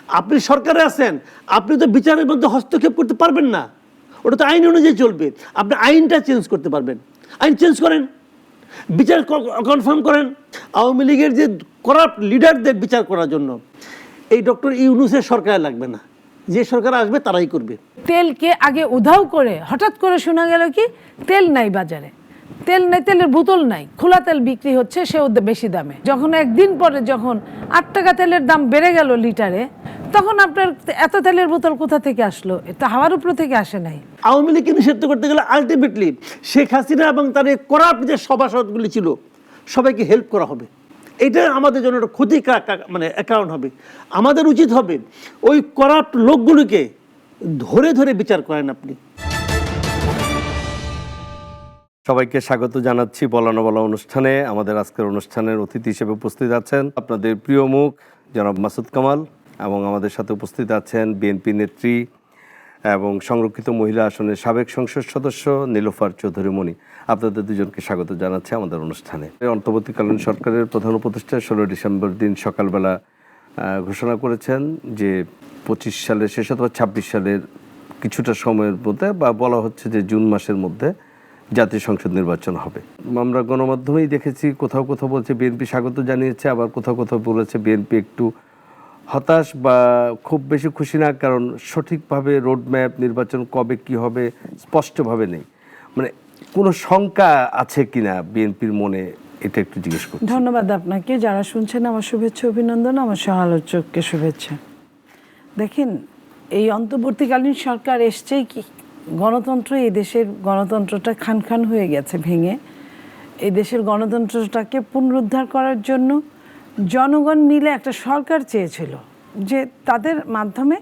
আপনি সরকারে আছেন, আপনি তো বিচারের মধ্যে হস্তক্ষেপ করতে পারবেন না, ওটা তো আইন অনুযায়ী চলবে। আপনি আইনটা চেঞ্জ করতে পারবেন, আইন চেঞ্জ করেন, বিচার কনফার্ম করেন। আওয়ামী লীগের যে করাপ্ট লিডারদের বিচার করার জন্য এই ডক্টর ইউনূসের সরকার লাগবে না, যে সরকার আসবে তারাই করবে। তেলকে আগে উধাও করে হঠাৎ করে শোনা গেল কি তেল নাই বাজারে, তেল নাই, তেলের বোতল নাই, খোলা তেল বিক্রি হচ্ছে সেও বেশি দামে। যখন একদিন পরে যখন 8 টাকা তেলের দাম বেড়ে গেল লিটারে, তখন আপনার এত তেলের বোতল কোথা থেকে আসলো? এটা হাওয়ার উপর থেকে আসে নাই। আওয়ামী লীগকে নিষিদ্ধ করতে গেলে আলটিমেটলি শেখ হাসিনা এবং তার এই করাপ্ট যে সভাসদগুলি ছিল সবাইকে হেল্প করা হবে। এটা আমাদের জন্য একটা ক্ষতি মানে অ্যাকাউন্ট হবে। আমাদের উচিত হবে ওই করাপ্ট লোকগুলিকে ধরে ধরে বিচার করেন আপনি। সবাইকে স্বাগত জানাচ্ছি বলা না বলা অনুষ্ঠানে। আমাদের আজকের অনুষ্ঠানের অতিথি হিসেবে উপস্থিত আছেন আপনাদের প্রিয় মুখ জনাব মাসুদ কামাল, এবং আমাদের সাথে উপস্থিত আছেন বিএনপি নেত্রী এবং সংরক্ষিত মহিলা আসনের সাবেক সংসদ সদস্য নীলোফার চৌধুরী মণি। আপনাদের দুজনকে স্বাগত জানাচ্ছি আমাদের অনুষ্ঠানে। অন্তর্বর্তীকালীন সরকারের প্রধান উপদেষ্টা 16 ডিসেম্বর দিন সকালবেলা ঘোষণা করেছেন যে 25 সালের শেষ অথবা 26 সালের কিছুটা সময়ের মধ্যে, বা বলা হচ্ছে যে জুন মাসের মধ্যে জাতীয় সংসদ নির্বাচন হবে। আমরা গণমাধ্যমেই দেখেছি, কোথাও কোথাও বলছে বিএনপি স্বাগত জানিয়েছে, আবার কোথাও কোথাও বলেছে বিএনপি একটু হতাশ বা খুব বেশি খুশি না, কারণ সঠিকভাবে রোডম্যাপ নির্বাচন কবে কি হবে স্পষ্টভাবে নেই। মানে কোনো শঙ্কা আছে কিনা বিএনপির মনে, এটা একটু জিজ্ঞেস করছি। ধন্যবাদ আপনাকে। যারা শুনছেন আমার শুভেচ্ছা অভিনন্দন, আমার সহ-আলোচককে শুভেচ্ছা। দেখেন, এই অন্তর্বর্তীকালীন সরকার এসছেই কি গণতন্ত্র, এই দেশের গণতন্ত্রটা খান খান হয়ে গেছে ভেঙে। এই দেশের গণতন্ত্রটাকে পুনরুদ্ধার করার জন্য জনগণ মিলে একটা সরকার চেয়েছিল যে তাদের মাধ্যমে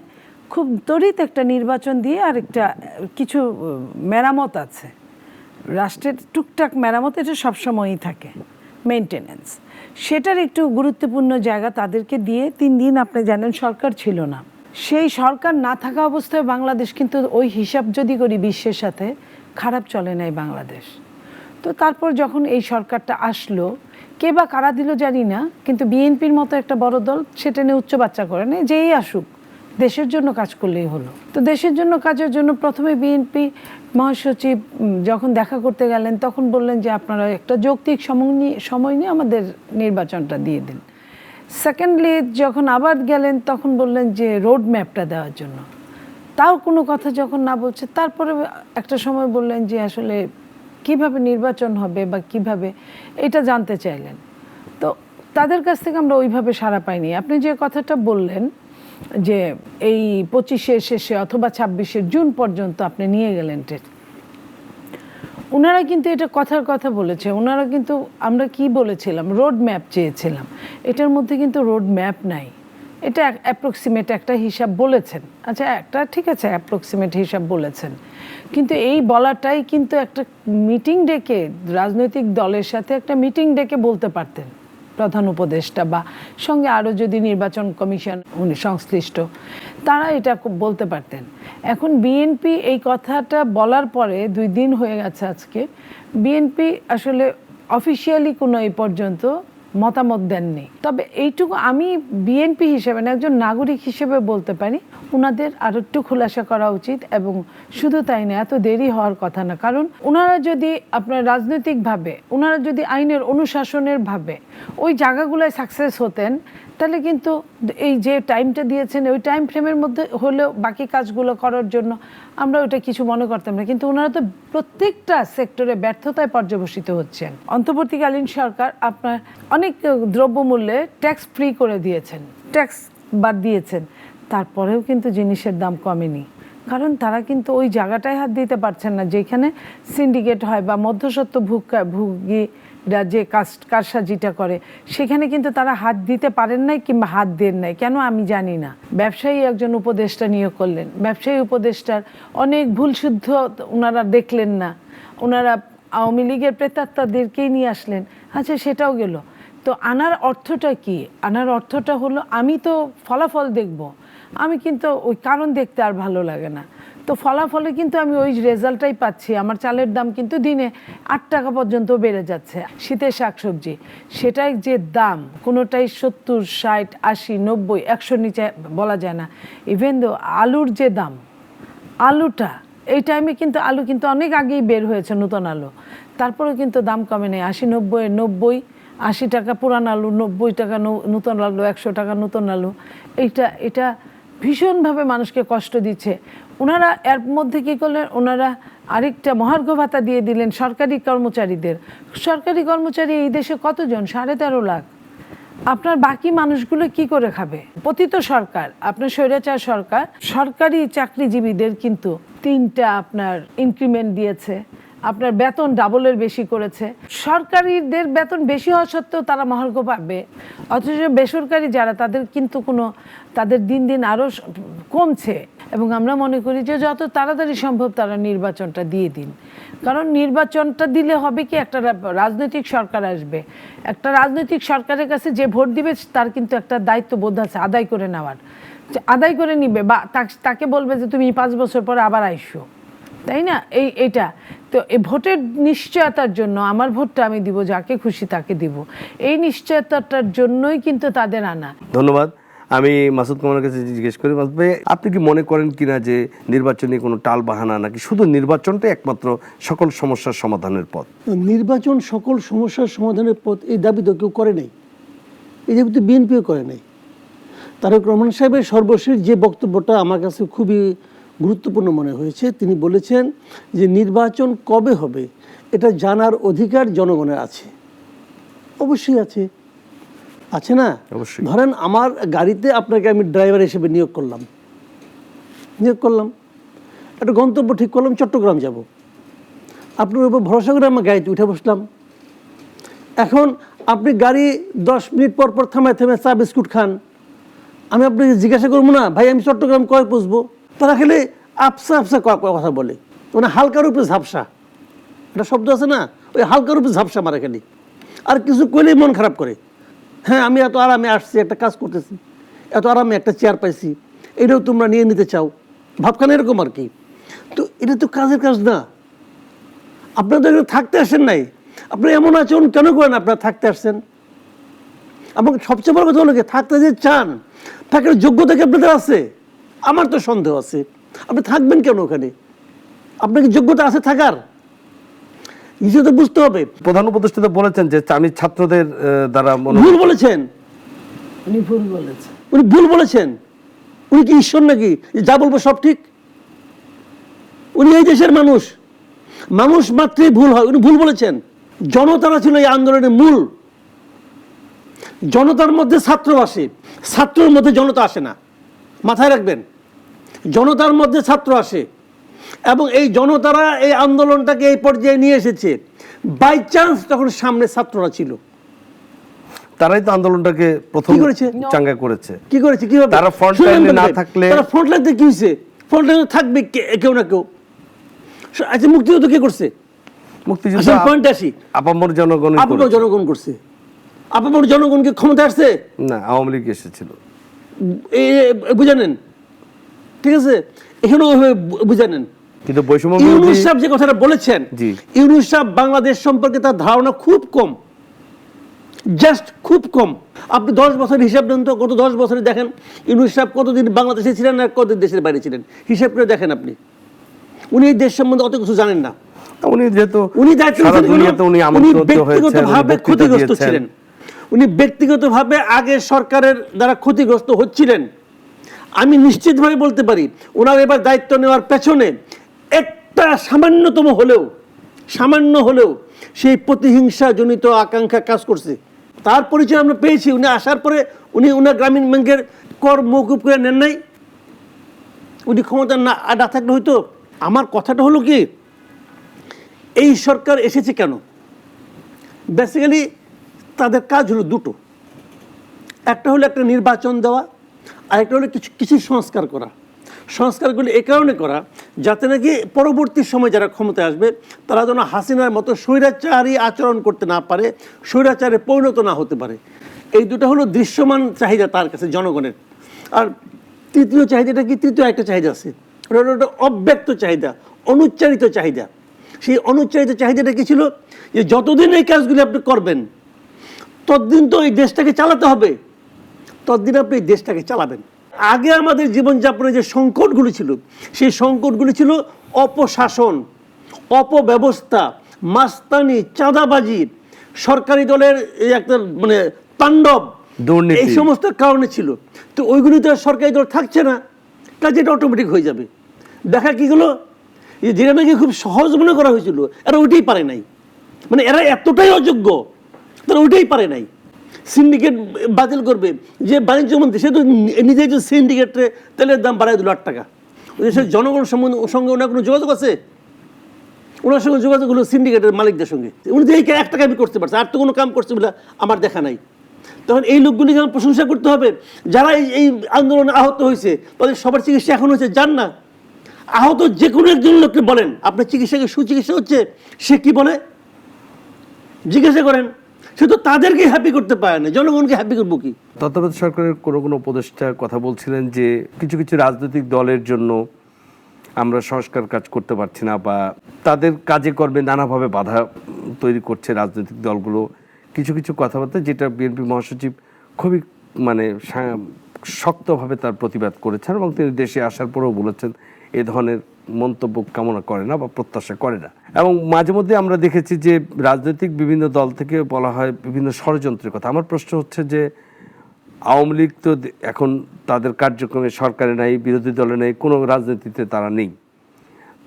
খুব ত্বরিত একটা নির্বাচন দিয়ে আর একটা কিছু মেরামত আছে, রাষ্ট্রের টুকটাক মেরামত, এটা সবসময়ই থাকে, মেনটেনেন্স, সেটার একটু গুরুত্বপূর্ণ জায়গা তাদেরকে দিয়ে 3 দিন আপনি জানেন সরকার ছিল না। সেই সরকার না থাকা অবস্থায় বাংলাদেশ কিন্তু ওই হিসাব যদি করি বিশ্বের সাথে খারাপ চলে নাই বাংলাদেশ। তো তারপর যখন এই সরকারটা আসলো, কে বা কারা দিল জানি না, কিন্তু বিএনপির মতো একটা বড় দল সেটা নিয়ে উচ্চ বাচ্চা করে না, যেই আসুক দেশের জন্য কাজ করলেই হলো। তো দেশের জন্য কাজের জন্য প্রথমে বিএনপি মহাসচিব যখন দেখা করতে গেলেন তখন বললেন যে আপনারা একটা যৌক্তিক সময় নিয়ে আমাদের নির্বাচনটা দিয়ে দিন। সেকেন্ডলি যখন আবার গেলেন তখন বললেন যে রোড ম্যাপটা দেওয়ার জন্য, তাও কোনো কথা যখন না বলছে, তারপরে একটা সময় বললেন যে আসলে কিভাবে নির্বাচন হবে বা কিভাবে, এটা জানতে চাইলেন। তো তাদের কাছ থেকে আমরা ওইভাবে সাড়া পাইনি। আপনি যে কথাটা বললেন যে এই 25-এর শেষে অথবা 26-এর জুন পর্যন্ত আপনি নিয়ে গেলেন, ওনারা কিন্তু এটা কথার কথা বলেছে। ওনারা কিন্তু, আমরা কি বলেছিলাম, রোড ম্যাপ চেয়েছিলাম, এটার মধ্যে কিন্তু রোড ম্যাপ নাই। এটা অ্যাপ্রক্সিমেট একটা হিসাব বলেছেন, আচ্ছা একটা ঠিক আছে অ্যাপ্রক্সিমেট হিসাব বলেছেন, কিন্তু এই বলাটাই কিন্তু একটা মিটিং ডেকে, রাজনৈতিক দলের সাথে একটা মিটিং ডেকে বলতে পারতেন প্রধান উপদেষ্টা, বা সঙ্গে আরও যদি নির্বাচন কমিশন সংশ্লিষ্ট তারা এটা বলতে পারতেন। এখন বিএনপি এই কথাটা বলার পরে 2 দিন হয়ে গেছে আজকে, বিএনপি আসলে অফিসিয়ালি কোনো এই পর্যন্ত মতামত দেননি। তবে এইটুকু আমি বিএনপি হিসেবে না, একজন নাগরিক হিসেবে বলতে পারি, ওনাদের আরও একটু খোলাসা করা উচিত। এবং শুধু তাই না, এত দেরি হওয়ার কথা না, কারণ ওনারা যদি আপনার রাজনৈতিকভাবে, ওনারা যদি আইনের অনুশাসনের ভাবে ওই জায়গাগুলোয় সাকসেস হতেন, তাহলে কিন্তু এই যে টাইমটা দিয়েছেন ওই টাইম ফ্রেমের মধ্যে হলেও বাকি কাজগুলো করার জন্য আমরা ওটা কিছু মনে করতাম না। কিন্তু ওনারা তো প্রত্যেকটা সেক্টরে ব্যর্থতায় পর্যবসিত হচ্ছেন। অন্তর্বর্তীকালীন সরকার আপনার অনেক দ্রব্যমূল্যে ট্যাক্স ফ্রি করে দিয়েছেন, ট্যাক্স বাদ দিয়েছেন, তারপরেও কিন্তু জিনিসের দাম কমেনি, কারণ তারা কিন্তু ওই জায়গাটায় হাত দিতে পারছেন না যেখানে সিন্ডিকেট হয় বা মধ্যস্বত্ব ভোগীরা যে কারসাজিটা করে, সেখানে কিন্তু তারা হাত দিতে পারেন নাই কিংবা হাত দেন নাই। কেন আমি জানি না। ব্যবসায়ী একজন উপদেষ্টা নিয়োগ করলেন, ব্যবসায়ী উপদেষ্টার অনেক ভুলশুদ্ধ ওনারা দেখলেন না, ওনারা আওয়ামী লীগের প্রেতাত্মাদেরকেই নিয়ে আসলেন, আচ্ছা সেটাও গেল। তো আনার অর্থটা কি? আনার অর্থটা হলো আমি তো ফলাফল দেখব, আমি কিন্তু ওই কারণ দেখতে আর ভালো লাগে না। তো ফলাফলে কিন্তু আমি ওই রেজাল্টটাই পাচ্ছি। আমার চালের দাম কিন্তু দিনে 8 টাকা পর্যন্ত বেড়ে যাচ্ছে। শীতের শাকসবজি সেটাই যে দাম, কোনোটাই 70, 60, 80, 90, 100 নিচে বলা যায় না। ইভেন দো আলুর যে দাম, আলুটা এই টাইমে কিন্তু আলু কিন্তু অনেক আগেই বের হয়েছে, নতুন আলু, তারপরেও কিন্তু দাম কমে নেই। 80, 90, 80 টাকা পুরান আলু, 90 টাকা নতুন আলু, 100 টাকা নতুন আলু। এটা ভীষণভাবে মানুষকে কষ্ট দিচ্ছে। ওনারা এর মধ্যে কী করলেন, ওনারা আরেকটা মহার্ঘ ভাতা দিয়ে দিলেন সরকারি কর্মচারীদের। সরকারি কর্মচারী এই দেশে কতজন? 13.5 লাখ। আপনার বাকি মানুষগুলো কি করে খাবে? পতিত সরকার, আপনার স্বৈরাচার সরকার সরকারি চাকরিজীবীদের কিন্তু 3টা আপনার ইনক্রিমেন্ট দিয়েছে, আপনার বেতন ডাবলের বেশি করেছে। সরকারিদের বেতন বেশি হওয়া সত্ত্বেও তারা মহার্ঘ পাবে, অথচ বেসরকারি যারা তাদের কিন্তু তাদের দিন দিন আরও কমছে। এবং আমরা মনে করি যে যত তাড়াতাড়ি সম্ভব তারা নির্বাচনটা দিয়ে দিন। কারণ নির্বাচনটা দিলে হবে কি, একটা রাজনৈতিক সরকার আসবে, একটা রাজনৈতিক সরকারের কাছে যে ভোট দিবে তার কিন্তু একটা দায়িত্ববোধ আছে আদায় করে নেওয়ার, আদায় করে নিবে, বা তাকে বলবে যে তুমি 5 বছর পরে আবার আইসো, তাই না? এইটা তো এই ভোটের নিশ্চয়তার জন্য, আমার ভোটটা আমি দিব যাকে খুশি তাকে দিব, এই নিশ্চয়তাটার জন্যই কিন্তু তাদের আনা। ধন্যবাদ। আমি মাসুদ কামালের কাছে জিজ্ঞেস করি, মাসুদ ভাই, আপনি কি মনে করেন কিনা যে নির্বাচনী কোনো টাল বাহানা, নাকি শুধু নির্বাচনটাই একমাত্র সকল সমস্যার সমাধানের পথ? নির্বাচন সকল সমস্যার সমাধানের পথ, এই দাবি তো কেউ করে নাই, এই দাবি তো বিএনপিও করে নাই। তারেক রহমান সাহেবের সর্বশেষ যে বক্তব্যটা আমার কাছে খুবই গুরুত্বপূর্ণ মনে হয়েছে, তিনি বলেছেন যে নির্বাচন কবে হবে এটা জানার অধিকার জনগণের আছে। অবশ্যই আছে, আছে না? অবশ্যই। ধরেন আমার গাড়িতে আপনাকে আমি ড্রাইভার হিসেবে নিয়োগ করলাম, একটা গন্তব্য ঠিক করলাম, চট্টগ্রাম যাব। আপনার উপর ভরসা করে আমার গাড়িতে উঠে বসলাম। এখন আপনি গাড়ি 10 মিনিট পর পর থামায় চা বিস্কুট খান, আমি আপনাকে জিজ্ঞাসা করবো না ভাই আমি চট্টগ্রাম কয় পৌঁছবো? তারা খেলে আপসা কথা বলে, মানে হালকার উপরে ঝাপসা, একটা শব্দ আছে না, ওই হালকার উপরে ঝাপসা মারা খেলি, আর কিছু করলেই মন খারাপ করে। হ্যাঁ আমি এত আরামে আসছি, একটা কাজ করতেছি, এত আরামে একটা চেয়ার পাইছি, এটাও তোমরা নিয়ে নিতে চাও, ভাবখানা এরকম আর কি। তো এটা তো কাজের কাজ না। আপনারা তো এখানে থাকতে আসেন নাই, আপনারা এমন আচরণ কেন করেন? আপনারা থাকতে আসছেন, এবং সবচেয়ে বড় কথা হলো কি, থাকতে যে চান থাকার যোগ্যতা কি আপনাদের আছে? আমার তো সন্দেহ আছে। আপনি থাকবেন কেন ওখানে? আপনার কি যোগ্যতা আছে থাকার? কিছু তো বুঝতে হবে। প্রধান উপদেষ্টা বলেছেন যে আমি ছাত্রদের দ্বারা ভুল বলেছেন, উনি ভুল বলেছেন। উনি কি ঈশ্বর নাকি যা বলবো সব ঠিক? উনি এই দেশের মানুষ মাত্রই ভুল হয়। উনি ভুল বলেছেন। জনতারা ছিল এই আন্দোলনের মূল। জনতার মধ্যে ছাত্র আসে, ছাত্রের মধ্যে জনতা আসে না, মাথায় রাখবেন। জনতার মধ্যে ছাত্র আসে, এবং এই জনতারা এই আন্দোলনটাকে এই পর্যায়ে নিয়ে এসেছে বাই চান্স। তখন সামনে ছাত্ররা ছিল, তারাই তো আন্দোলনটাকে প্রথম চাঙ্গা করেছে। কি করেছে? কিভাবে? তারা ফ্রন্ট লাইনে না থাকলে, তারা ফ্রন্ট লাইনে কি হয়েছে? ফ্রন্ট লাইনে থাকবে কেউ না কেউ। আচ্ছা মুক্তিযুদ্ধ কে করছে? মুক্তিযুদ্ধ পয়েন্টে আসি, আপামর জনগণ করছে। আপামর জনগণকে ক্ষমতা আসছে না, আওয়ামী লীগ এসেছিল, বুঝে নেন, ঠিক আছে? এখানেও বুঝে নেন। কিন্তু বৈষম্য ইউনূস সাহেব যে কথাটা বলেছেন, ইউনূস সাহেব বাংলাদেশ সম্পর্কে তার ধারণা খুব কম, জাস্ট খুব কম। আপনি 10 বছর হিসাব দেন তো, গত 10 বছরে দেখেন ইউনূস সাহেব কতদিন বাংলাদেশে ছিলেন আর কতদিন দেশের বাইরে ছিলেন, হিসাব করে দেখেন আপনি। উনি এই দেশ সম্বন্ধে অত কিছু জানেন না। উনি যেহেতু উনি ব্যক্তিগতভাবে ক্ষতিগ্রস্ত ছিলেন, উনি ব্যক্তিগতভাবে আগে সরকারের দ্বারা ক্ষতিগ্রস্ত হচ্ছিলেন। আমি নিশ্চিতভাবে বলতে পারি ওনার এবার দায়িত্ব নেওয়ার পেছনে একটা সামান্য হলেও সেই প্রতিহিংসা জনিত আকাঙ্ক্ষা কাজ করছে। তার পরিচয় আমরা পেয়েছি। উনি আসার পরে উনার গ্রামীণ ব্যাংকের কর মওকুফ করে নেন নাই। উনি ক্ষমতা না থাকলে হয়তো। আমার কথাটা হলো কি, এই সরকার এসেছে কেন? বেসিক্যালি তাদের কাজ হলো দুটো। একটা হলো একটা নির্বাচন দেওয়া, আর একটা হলো কিছু সংস্কার করা। সংস্কারগুলি এ কারণে করা যাতে নাকি পরবর্তী সময় যারা ক্ষমতায় আসবে তারা যেন হাসিনার মতো স্বৈরাচারী আচরণ করতে না পারে, স্বৈরাচারে পরিণত না হতে পারে। এই দুটো হলো দৃশ্যমান চাহিদা তার কাছে জনগণের। আর তৃতীয় চাহিদাটা কি? তৃতীয় একটা চাহিদা আছে, ওটা হলো একটা অব্যক্ত চাহিদা, অনুচ্চারিত চাহিদা। সেই অনুচ্চারিত চাহিদাটা কি ছিল, যে যতদিন এই কাজগুলি আপনি করবেন ততদিন তো এই দেশটাকে চালাতে হবে, ততদিন আপনি এই দেশটাকে চালাবেন। আগে আমাদের জীবনযাপনের যে সংকটগুলি ছিল, সেই সংকটগুলি ছিল অপশাসন, অপব্যবস্থা, মাস্তানি, চাঁদাবাজি, সরকারি দলের এই একটা মানে তাণ্ডব, দুর্নীতি, এই সমস্ত কারণে ছিল। তো ওইগুলি তো আর সরকারি দল থাকছে না, কাজে এটা অটোমেটিক হয়ে যাবে। দেখা কি গেলো, যেটা নাকি খুব সহজ মনে করা হয়েছিল, এরা ওইটাই পারে নাই। মানে এরা এতটাই অযোগ্য, তারা ওইটাই পারে নাই। সিন্ডিকেট বাতিল করবে, যে বাণিজ্য মন্ত্রী সে তো নিজে একজন সিন্ডিকেটে তেলের দাম বাড়াই দিল 8 টাকা। ওই দেশের জনগণের সঙ্গে ওনার কোনো যোগাযোগ আছে? ওনার সঙ্গে যোগাযোগ হলো সিন্ডিকেটের মালিকদের সঙ্গে। উনি তো এই 1 টাকা আমি করতে পারছে, আর তো কোনো কাম করছে বলে আমার দেখা নাই। তখন এই লোকগুলিকে আমার প্রশংসা করতে হবে, যারা এই আন্দোলনে আহত হয়েছে, তাদের সবার চিকিৎসা এখন হচ্ছে। যান না, আহত যে কোনো একজন লোককে বলেন আপনার চিকিৎসাকে সুচিকিৎসা হচ্ছে, সে কি বলে জিজ্ঞাসা করেন। সে তো তাদেরকে হ্যাপি করতে পারে না, জনগণকে হ্যাপি করবো কি? তত্ত্বাবধায়ক সরকারের কোনো উপদেষ্টা কথা বলছিলেন যে কিছু কিছু রাজনৈতিক দলের জন্য আমরা সংস্কার কাজ করতে পারছি না, বা তাদের কাজে কর্মে নানাভাবে বাধা তৈরি করছে রাজনৈতিক দলগুলো। কিছু কিছু কথাবার্তা যেটা বিএনপি মহাসচিব খুবই মানে শক্তভাবে তার প্রতিবাদ করেছেন, এবং তিনি দেশে আসার পরেও বলেছেন এ ধরনের মন্তব্য কামনা করে না বা প্রত্যাশা করে না। এবং মাঝে মধ্যে আমরা দেখেছি যে রাজনৈতিক বিভিন্ন দল থেকে বলা হয় বিভিন্ন ষড়যন্ত্রের কথা। আমার প্রশ্ন হচ্ছে যে আওয়ামী লীগ তো এখন তাদের কার্যক্রমে সরকারে নাই, বিরোধী দলে নেই, কোনো রাজনীতিতে তারা নেই,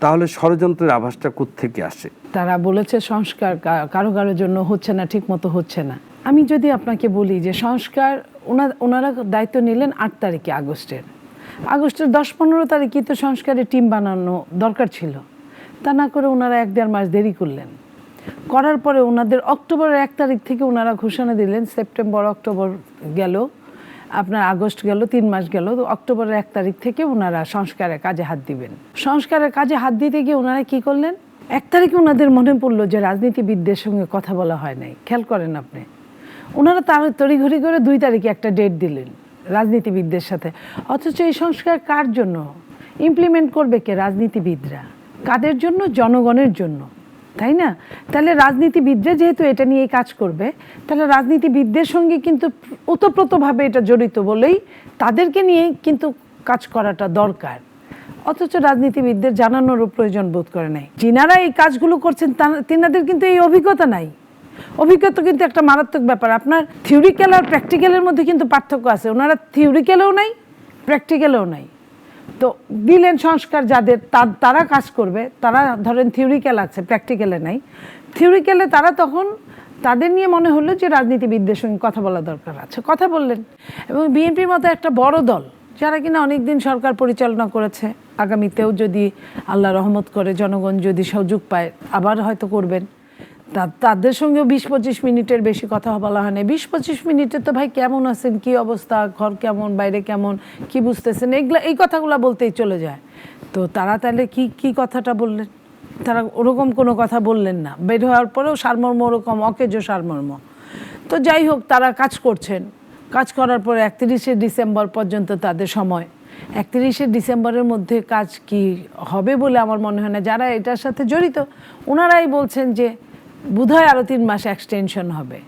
তাহলে ষড়যন্ত্রের আভাসটা কোত্থেকে আসে? তারা বলেছে সংস্কার কারো কারোর জন্য হচ্ছে না, ঠিক মতো হচ্ছে না। আমি যদি আপনাকে বলি যে সংস্কার ওনারা দায়িত্ব নিলেন 8 তারিখে আগস্টের 10-15 তারিখে তো সংস্কারের টিম বানানো দরকার ছিল। তা না করে ওনারা 1-1.5 মাস দেরি করলেন। করার পরে ওনাদের অক্টোবরের 1 তারিখ থেকে ওনারা ঘোষণা দিলেন, সেপ্টেম্বর অক্টোবর গেল, আপনার আগস্ট গেল, 3 মাস গেল, অক্টোবরের 1 তারিখ থেকে ওনারা সংস্কারের কাজে হাত দিবেন। সংস্কারের কাজে হাত দিতে গিয়ে ওনারা কি করলেন, 1 তারিখে ওনাদের মনে পড়লো যে রাজনীতিবিদদের সঙ্গে কথা বলা হয় নাই। খেয়াল করেন আপনি, ওনারা তার তড়িঘড়ি করে 2 তারিখে একটা ডেট দিলেন রাজনীতিবিদদের সাথে। অথচ এই সংস্কার কার জন্য ইমপ্লিমেন্ট করবে? কে? রাজনীতিবিদরা। কাদের জন্য? জনগণের জন্য, তাই না? তাহলে রাজনীতিবিদরা যেহেতু এটা নিয়ে কাজ করবে, তাহলে রাজনীতিবিদদের সঙ্গে কিন্তু ওতপ্রোতভাবে এটা জড়িত বলেই তাদেরকে নিয়ে কিন্তু কাজ করাটা দরকার। অথচ রাজনীতিবিদদের জানানোরও প্রয়োজন বোধ করে নাই। যিনারা এই কাজগুলো করছেন তিনাদের কিন্তু এই অভিজ্ঞতা নাই। অভিজ্ঞতা কিন্তু একটা মারাত্মক ব্যাপার। আপনার থিওরিক্যাল আর প্র্যাকটিক্যালের মধ্যে কিন্তু পার্থক্য আছে। ওনারা থিওরিক্যালেও নাই, প্র্যাকটিক্যালেও নাই। তো দিলেন সংস্কার যাদের, তারা কাজ করবে। তারা ধরেন থিওরিক্যাল আছে, প্র্যাকটিক্যালে নাই। থিওরিক্যালে তারা তখন তাদের নিয়ে মনে হলো যে রাজনীতিবিদদের সঙ্গে কথা বলা দরকার আছে, কথা বললেন। এবং বিএনপির মতো একটা বড় দল, যারা কিনা অনেক দিন সরকার পরিচালনা করেছে, আগামীতেও যদি আল্লাহ রহমত করে, জনগণ যদি সুযোগ পায় আবার হয়তো করবেন, তাদের সঙ্গেও 20-25 মিনিটের বেশি কথা বলা হয় না। 20-25 মিনিটে তো ভাই কেমন আছেন, কি অবস্থা, ঘর কেমন, বাইরে কেমন, কি বুঝতেছেন, এই কথাগুলো বলতেই চলে যায়। তো তারা তাহলে কি কথাটা বললেন? তারা ওরকম কোনো কথা বললেন না। বের হওয়ার পরেও সারমর্ম ওরকম অকেজো সারমর্ম। তো যাই হোক, তারা কাজ করছেন। কাজ করার পরে 31শে ডিসেম্বর পর্যন্ত তাদের সময়। 31শে ডিসেম্বরের মধ্যে কাজ কি হবে বলে আমার মনে হয় না। যারা এটার সাথে জড়িত ওনারাই বলছেন যে বোধহয় আরও 3 মাস এক্সটেনশন হবে।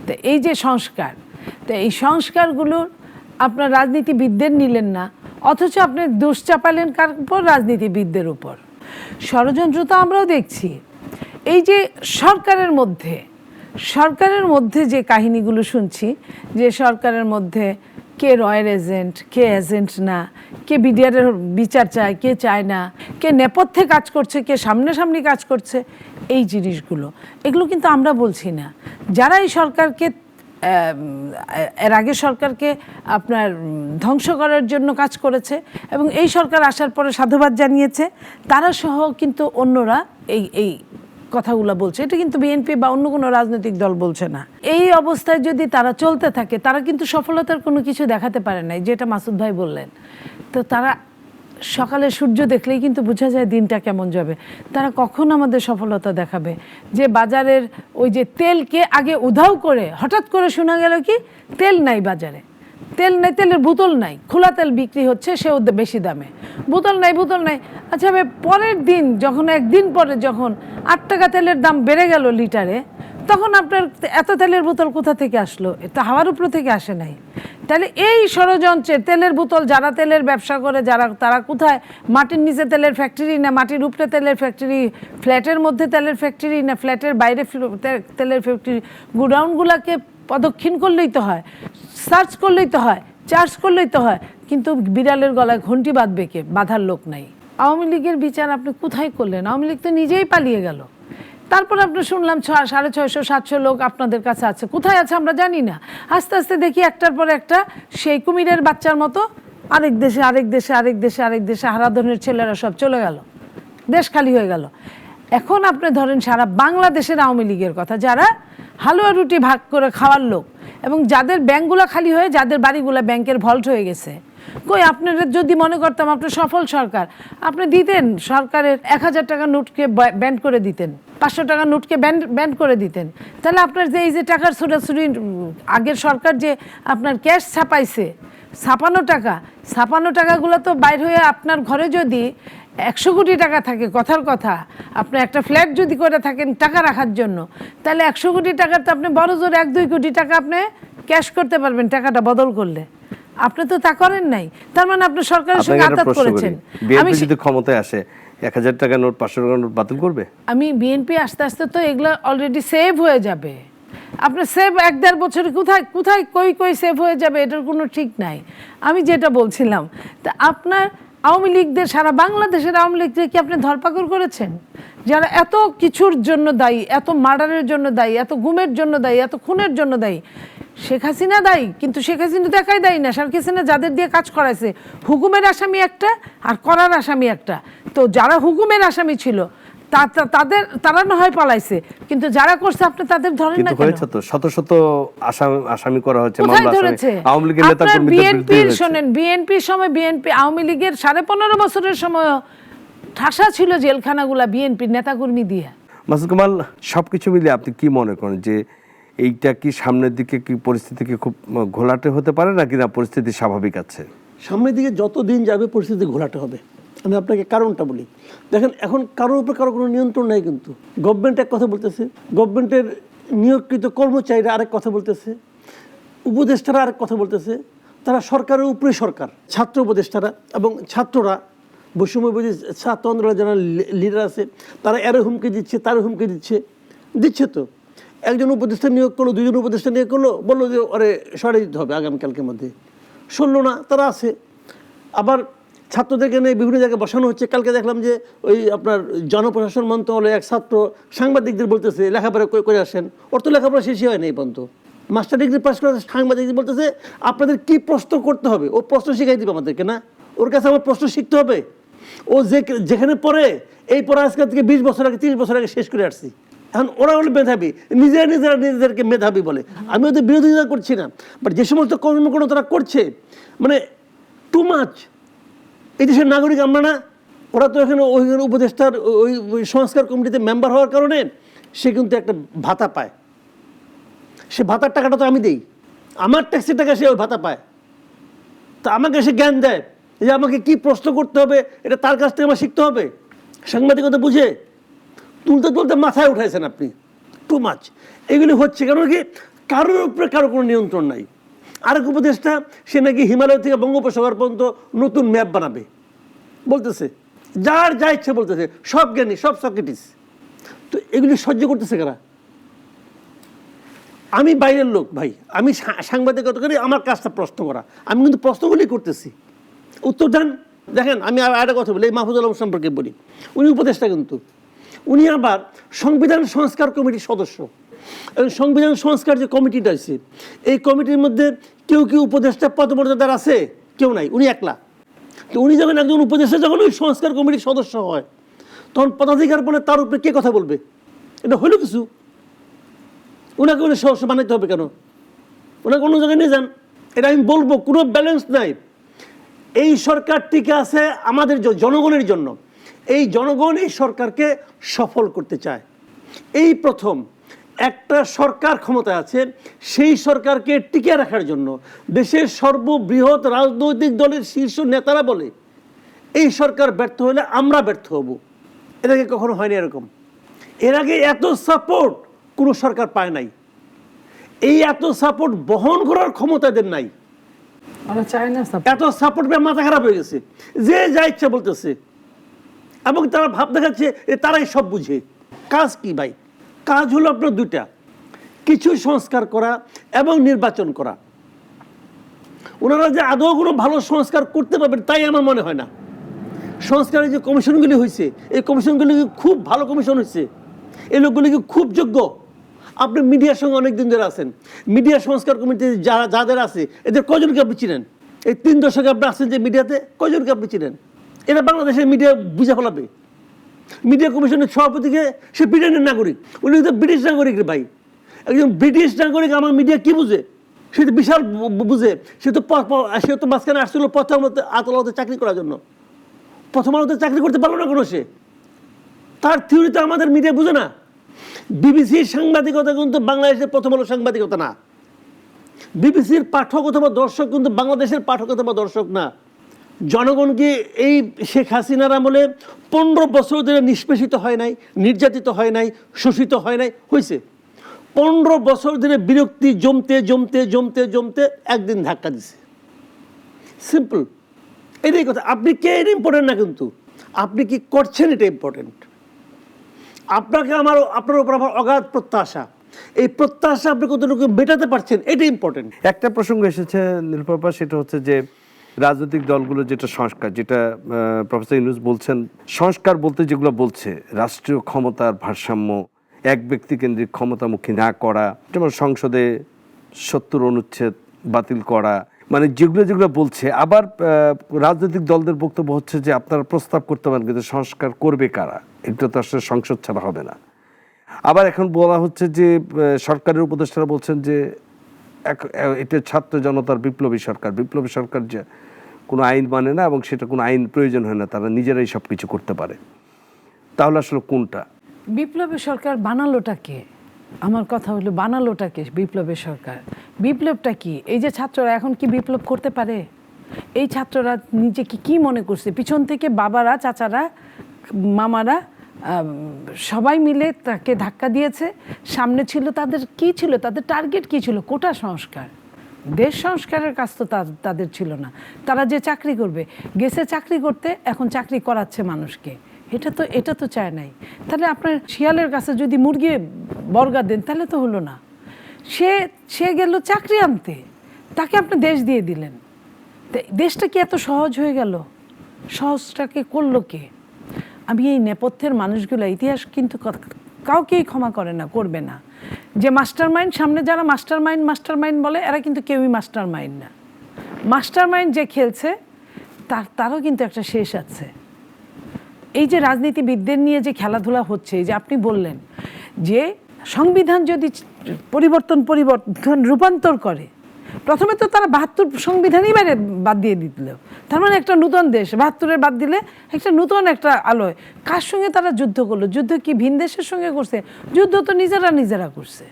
তো এই যে সংস্কার, তো এই সংস্কারগুলোর আপনার রাজনীতিবিদদের নিলেন না, অথচ আপনি দোষ চাপালেন কার উপর? রাজনীতিবিদদের উপর। ষড়যন্ত্র তো আমরাও দেখছি। এই যে সরকারের মধ্যে যে কাহিনীগুলো শুনছি, যে সরকারের মধ্যে কে রয়ের এজেন্ট, কে এজেন্ট না, কে বিডিআরের বিচার চায়, কে চায় না, কে নেপথ্যে কাজ করছে, কে সামনাসামনি কাজ করছে, এই জিনিসগুলো, এগুলো কিন্তু আমরা বলছি না। যারা এই সরকারকে এর আগে সরকারকে আপনার ধ্বংস করার জন্য কাজ করেছে এবং এই সরকার আসার পরে সাধুবাদ জানিয়েছে, তারা সহ কিন্তু অন্যরা এই কথাগুলো বলছে। এটা কিন্তু বিএনপি বা অন্য কোনো রাজনৈতিক দল বলছে না। এই অবস্থায় যদি তারা চলতে থাকে, তারা কিন্তু সফলতার কোনো কিছু দেখাতে পারে নাই, যেটা মাসুদ ভাই বললেন। তো তারা সকালে সূর্য দেখলেই কিন্তু বোঝা যায় দিনটা কেমন যাবে। তারা কখন আমাদের সফলতা দেখাবে? যে বাজারের ওই যে তেলকে আগে উধাও করে হঠাৎ করে শোনা গেল কি তেল নাই বাজারে, তেল নাই, তেলের বোতল নাই, খোলা তেল বিক্রি হচ্ছে সেও বেশি দামে, বোতল নাই, বোতল নাই। আচ্ছা ভাই, পরের দিন যখন, একদিন পরে যখন 8 টাকা তেলের দাম বেড়ে গেল লিটারে, তখন আপনার এত তেলের বোতল কোথা থেকে আসলো? এটা হাওয়ার উপর থেকে আসে নাই। তাহলে এই ষড়যন্ত্রে তেলের বোতল যারা তেলের ব্যবসা করে, তারা কোথায়? মাটির নিচে তেলের ফ্যাক্টরি, না মাটির উপরে তেলের ফ্যাক্টরি, ফ্ল্যাটের মধ্যে তেলের ফ্যাক্টরি, না ফ্ল্যাটের বাইরে তেলের ফ্যাক্টরি? গোডাউনগুলোকে প্রদক্ষিণ করলেই তো হয়, সার্চ করলেই তো হয়, চার্জ করলেই তো হয়, কিন্তু বিড়ালের গলায় ঘন্টি বাঁধবে কে? বাঁধার লোক নাই। আওয়ামী লীগের বিচার আপনি কোথায় করলেন? আওয়ামী লীগ তো নিজেই পালিয়ে গেল। তারপর আপনি শুনলাম 650-700 লোক আপনাদের কাছে আছে। কোথায় আছে আমরা জানি না। আস্তে আস্তে দেখি একটার পর একটা সেই কুমিরের বাচ্চার মতো আরেক দেশে, আরেক দেশে, আরেক দেশে, আরেক দেশে হারাধনের ছেলেরা সব চলে গেল, দেশ খালি হয়ে গেল। এখন আপনি ধরেন সারা বাংলাদেশের আওয়ামী লীগের কথা, যারা হালুয়া রুটি ভাগ করে খাওয়ার লোক, এবং যাদের ব্যাংকগুলো খালি হয়ে, যাদের বাড়িগুলো ব্যাংকের ভল্ট হয়ে গেছে। কই, আপনারা যদি মনে করতাম আপনার সফল সরকার, আপনি দিতেন সরকারের 1000 টাকা নোটকে ব্যান্ড করে দিতেন, 500 টাকা নোটকে ব্যান্ড করে দিতেন। তাহলে আপনার যে এই যে টাকার ছোটাছুটি, আগের সরকার যে আপনার ক্যাশ ছাপাইছে, ছাপানো টাকাগুলো তো বাইর হয়ে আপনার ঘরে যদি 100 কোটি টাকা থাকে, কথার কথা, আপনি একটা ফ্ল্যাট যদি করে থাকেন টাকা রাখার জন্য, তাহলে 100 কোটি টাকার তো আপনি বড় জোর 1-2 কোটি টাকা আপনি ক্যাশ করতে পারবেন টাকাটা বদল করলে। আপনি তো তা করেন নাই। তার মানে আপনি সরকারের সঙ্গে আঘাত করেছেন। বিএনপি যদি ক্ষমতায় আসে 1000 টাকা নোট, 500 টাকা নোট বাতিল করবে? আমি বিএনপি আস্তে আস্তে তো এগুলো অলরেডি সেভ হয়ে যাবে। আপনার সেভ 1-1.5 বছরে কোথায় কই সেভ হয়ে যাবে, এটার কোনো ঠিক নাই। আমি যেটা বলছিলাম, তা আপনার আওয়ামী লীগদের, সারা বাংলাদেশের আওয়ামী লীগদের কি আপনি ধরপাকড় করেছেন? যারা এত কিছুর জন্য দায়ী, এত মার্ডারের জন্য দায়ী, এত গুমের জন্য দায়ী, এত খুনের জন্য দায়ী। শেখ হাসিনা দায়ী, কিন্তু শেখ হাসিনা তো একাই দায়ী না। শেখ হাসিনা যাদের দিয়ে কাজ করাইছে, হুকুমের আসামি একটা আর করার আসামি একটা। তো যারা হুকুমের আসামি ছিল তারা না হয় পালাইছে, কিন্তু যারা করছে আপনি তাদের ধরেন না কেন? তো শত শত আসামি করা হচ্ছে, কোথায় ধরেছে? আওয়ামী লীগের নেতা কর্মীদের বিএনপির, শোনেন, বিএনপির সময়, আওয়ামী লীগের 15.5 বছরের সময় ঠাসা ছিল জেলখানাগুলা বিএনপির নেতাকর্মী দিয়ে। মাসুদ কামাল, সবকিছু মিলে আপনি কি মনে করেন যে এইটা কি সামনের দিকে কি পরিস্থিতি কি খুব ঘোলাটে হতে পারে, নাকি না পরিস্থিতি স্বাভাবিক আছে? সামনের দিকে যত দিন যাবে পরিস্থিতি ঘোলাটে হবে। আমি আপনাকে কারণটা বলি। দেখেন, এখন কারোর উপর কারো কোনো নিয়ন্ত্রণ নাই, কিন্তু গভর্নমেন্ট এক কথা বলতেছে, গভর্নমেন্টের নিয়োগকৃত কর্মচারীরা আরেক কথা বলতেছে, উপদেষ্টারা আরেক কথা বলতেছে। তারা সরকারের উপরে সরকার, ছাত্র উপদেষ্টারা এবং ছাত্ররা, বৈষম্যবিরোধী ছাত্র আন্দোলনের যারা লিডার আছে, তারা এর হুমকি দিচ্ছে, তার হুমকি দিচ্ছে তো। একজন উপদেষ্টা নিয়োগ করলো, 2 জন উপদেষ্টা নিয়োগ করলো, বললো যে ওরে সরিয়ে দিতে হবে আগামীকালকের মধ্যে। শুনলো না, তারা আছে। আবার ছাত্রদেরকে নিয়ে বিভিন্ন জায়গায় বসানো হচ্ছে। কালকে দেখলাম যে ওই আপনার জনপ্রশাসন মন্ত্রণালয়ে এক ছাত্র সাংবাদিকদের বলতেছে লেখাপড়া করে আসেন। ওর তো লেখাপড়া শেষই হয় না এই পর্যন্ত, মাস্টার ডিগ্রি পাস করে সাংবাদিকদের বলতেছে আপনাদের কি প্রশ্ন করতে হবে, ও প্রশ্ন শিখাই দিবে আমাদেরকে। না, ওর কাছে আমার প্রশ্ন শিখতে হবে। ও যেখানে পড়ে, এই পড়া আজকাল থেকে 20 বছর আগে, 30 বছর আগে শেষ করে আসছি। এখন ওরা হলো মেধাবী, নিজেদেরকে মেধাবী বলে। আমি ওদের বিরোধিতা করছি না, বাট যে সমস্ত কর্মকাণ্ড তারা করছে, মানে টু মাচ। এই দেশের নাগরিক আমরা না? ওরা তো এখানে ওইখানে উপদেষ্টার ওই সংস্কার কমিটিতে মেম্বার হওয়ার কারণে সে কিন্তু একটা ভাতা পায়। সে ভাতার টাকাটা তো আমি দিই, আমার ট্যাক্সের টাকা সে ওই ভাতা পায়। তা আমাকে সে জ্ঞান দেয় যে আমাকে কি প্রশ্ন করতে হবে, এটা তার কাছ থেকে আমার শিখতে হবে। সাংবাদিকতা বুঝে তুলতে মাথায় উঠাইছেন আপনি। টু মাচ এগুলি হচ্ছে, কারণ কি কারোর উপরে কারো কোনো নিয়ন্ত্রণ নাই। আরেক উপদেষ্টা, সে নাকি হিমালয় থেকে বঙ্গোপসাগর পর্যন্ত নতুন ম্যাপ বানাবে বলতেছে, যার যা ইচ্ছে বলতেছে, সব জ্ঞানী, সব সক্রেটিস। তো এগুলি সহ্য করতেছে কারা? আমি বাইরের লোক ভাই, আমি সাংবাদিকতা করি, আমার কাজটা প্রশ্ন করা। আমি কিন্তু প্রশ্নগুলি করতেছি, উত্তর দেন। দেখেন, আমি একটা কথা বলি, এই মাহফুজুল আলম সম্পর্কে বলি। উনি উপদেষ্টা, কিন্তু উনি আবার সংবিধান সংস্কার কমিটির সদস্য। এবং সংবিধান সংস্কার যে কমিটিটা আছে, এই কমিটির মধ্যে কেউ উপদেষ্টা পদমর্যাদার আছে? কেউ নাই, উনি একলা। তো উনি যখন একজন উপদেষ্টা, যখন ওই সংস্কার কমিটির সদস্য হয়, তখন পদাধিকার বলে তার উপরে কে কথা বলবে? এটা হলো কিছু? ওনাকে উনি সদস্য বানাইতে হবে কেন? ওনাকে অন্য জায়গায় নিয়ে যান। এটা আমি বলবো, কোনো ব্যালেন্স নাই। এই সরকার টিকে আছে আমাদের জনগণের জন্য। এই জনগণ এই সরকারকে সফল করতে চায়। এই প্রথম একটা সরকার ক্ষমতায় আছে, সেই সরকারকে টিকিয়ে রাখার জন্য দেশের সর্ববৃহৎ রাজনৈতিক দলের শীর্ষ নেতারা বলে এই সরকার ব্যর্থ হলে আমরা ব্যর্থ হব। এর আগে কখনো হয়নি এরকম। এর আগে এত সাপোর্ট কোনো সরকার পায় নাই। এই এত সাপোর্ট বহন করার ক্ষমতা এদের নাই। ওরা চায় না support। এত সাপোর্ট পেয়ে মাথা খারাপ হয়ে গেছে, যে যা ইচ্ছা বলতেছে, এবং তারা ভাব দেখাচ্ছে তারাই সব বুঝে। কাজ কি ভাই? কাজ হলো আপনার দুইটা, কিছু সংস্কার করা এবং নির্বাচন করা। ওনারা যে আদৌ কোনো ভালো সংস্কার করতে পারবেন তাই আমার মনে হয় না। সংস্কারের যে কমিশনগুলি হয়েছে, এই কমিশনগুলি খুব ভালো কমিশন হয়েছে, এই লোকগুলি খুব যোগ্য। আপনি মিডিয়ার সঙ্গে অনেকদিন ধরে আছেন, মিডিয়া সংস্কার কমিটি যাদের আছে এদের কজনকে আপনি চিনেন? এই 3 দশকে আপনি আছেন যে মিডিয়াতে, কজনকে আপনি চিনেন? এরা বাংলাদেশের মিডিয়া বুঝে ফেলাবে। মিডিয়া কমিশনের সভাপতিকে সে ব্রিটেনের নাগরিক, উনি তো ব্রিটিশ নাগরিক রে ভাই। একজন ব্রিটিশ নাগরিক আমার মিডিয়া কি বুঝে? সে তো বিশাল বুঝে। সে তো মাঝখানে আসছিল প্রথম আদালতে চাকরি করার জন্য। প্রথম আলোতে চাকরি করতে পারলো না কোনো সে। তার থিওরিতে আমাদের মিডিয়া বুঝে না। বিবিসির সাংবাদিকতা কিন্তু বাংলাদেশের প্রথম আলো সাংবাদিকতা না। বিবিসির পাঠক অথবা দর্শক কিন্তু বাংলাদেশের পাঠক অথবা দর্শক না। জনগণকে এই শেখ হাসিনার আমলে 15 বছর ধরে নিষ্পেষিত হয় নাই, নির্যাতিত হয় নাই, শোষিত হয় নাই, হয়েছে। 15 বছর ধরে বিরক্তি জমতে জমতে জমতে জমতে একদিন ধাক্কা দিছে। সিম্পল, এটাই কথা। আপনি কে এটা ইম্পর্টেন্ট না, কিন্তু আপনি কি করছেন এটা ইম্পর্টেন্ট। আপনাকে আপনার উপর আমার অগাধ প্রত্যাশা, এই প্রত্যাশা আপনি কতটুকু মেটাতে পারছেন এটা ইম্পর্টেন্ট। একটা প্রসঙ্গ এসেছে নীলপর্পা, সেটা হচ্ছে যে রাজনৈতিক দলগুলো যেটা সংস্কার, যেটা প্রফেসর ইউনূস বলছেন, সংস্কার বলতে যেগুলো বলছে রাষ্ট্রীয় ক্ষমতার ভারসাম্য, এক ব্যক্তিকেন্দ্রিক ক্ষমতামুখী না করা, যেমন সংসদে 70 অনুচ্ছেদ বাতিল করা, মানে যেগুলো বলছে। আবার রাজনৈতিক দলদের বক্তব্য হচ্ছে যে আপনারা প্রস্তাব করতে পারেন, কিন্তু সংস্কার করবে কারা? এটা তো আসলে সংসদ ছাড়া হবে না। আবার এখন বলা হচ্ছে যে সরকারের উপদেষ্টারা বলছেন যে এটা ছাত্র জনতার বিপ্লবী সরকার যে কোনো আইন মানে না এবং সেটা কোনো আইন প্রয়োজন হয় না, তারা নিজেরাই সব কিছু করতে পারে। তাহলে আসলে কোনটা? বিপ্লবী সরকার বানালোটা কে? আমার কথা হলো বানালোটা কে? বিপ্লবী সরকার, বিপ্লবটা কি? এই যে ছাত্ররা এখন কি বিপ্লব করতে পারে? এই ছাত্ররা নিজেকে কি মনে করছে? পিছন থেকে বাবারা, চাচারা, মামারা সবাই মিলে তাকে ধাক্কা দিয়েছে। সামনে ছিল তাদের কি ছিল? তাদের টার্গেট কি ছিল? কোটা সংস্কার, দেশ সংস্কারের কাজ তো তাদের ছিল না। তারা যে চাকরি করবে, গেছে চাকরি করতে, এখন চাকরি করাচ্ছে মানুষকে। এটা তো চায় নাই। তাহলে আপনার শিয়ালের কাছে যদি মুরগি বর্গা দেন তাহলে তো হলো না। সে গেল চাকরি আনতে, তাকে আপনি দেশ দিয়ে দিলেন। দেশটা কি এত সহজ হয়ে গেল? সহজটাকে করলো কে? আমি এই নেপথ্যের মানুষগুলো, ইতিহাস কিন্তু কাউকেই ক্ষমা করে না, করবে না। যে মাস্টার মাইন্ড, সামনে যারা মাস্টার মাইন্ড বলে, এরা কিন্তু কেউই মাস্টার মাইন্ড না। মাস্টার মাইন্ড যে খেলছে তারও কিন্তু একটা শেষ আছে। এই যে রাজনীতিবিদদের নিয়ে যে খেলাধুলা হচ্ছে, যে আপনি বললেন যে সংবিধান যদি রূপান্তর করে, প্রথমে তো তারা 72 সংবিধানই বাদ দিয়ে দিল। তার মানে একটা নতুন দেশ 72-এর বাদ দিলে একটা নতুন একটা আলোয়। কার সঙ্গে তারা যুদ্ধ করলো? যুদ্ধ কি ভিন দেশের সঙ্গে করছে? যুদ্ধ তো নিজেরা করছে।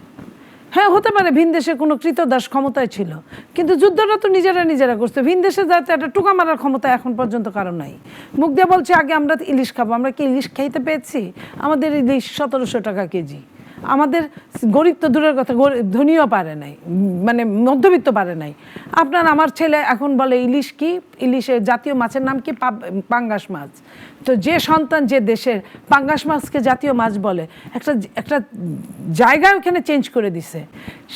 হ্যাঁ, হতে পারে ভিন দেশে কোনো কৃতদাস ক্ষমতায় ছিল, কিন্তু যুদ্ধটা তো নিজেরা করছে। ভিন দেশে যাতে একটা টুকা মারার ক্ষমতা এখন পর্যন্ত কারো নাই। মুখ দিয়ে বলছে আগে আমরা ইলিশ খাবো। আমরা কি ইলিশ খাইতে পেয়েছি? আমাদের ইলিশ 1700 টাকা কেজি। আমাদের গরিব তো দূরের কথা, ধনীও পারে নাই, মানে মধ্যবিত্ত পারে নাই। আমার ছেলে এখন বলে ইলিশ কি? ইলিশের জাতীয় মাছের নাম কি? পাঙ্গাস মাছ। তো যে সন্তান যে দেশের পাঙ্গাস মাছকে জাতীয় মাছ বলে, একটা জায়গা ওখানে চেঞ্জ করে দিছে।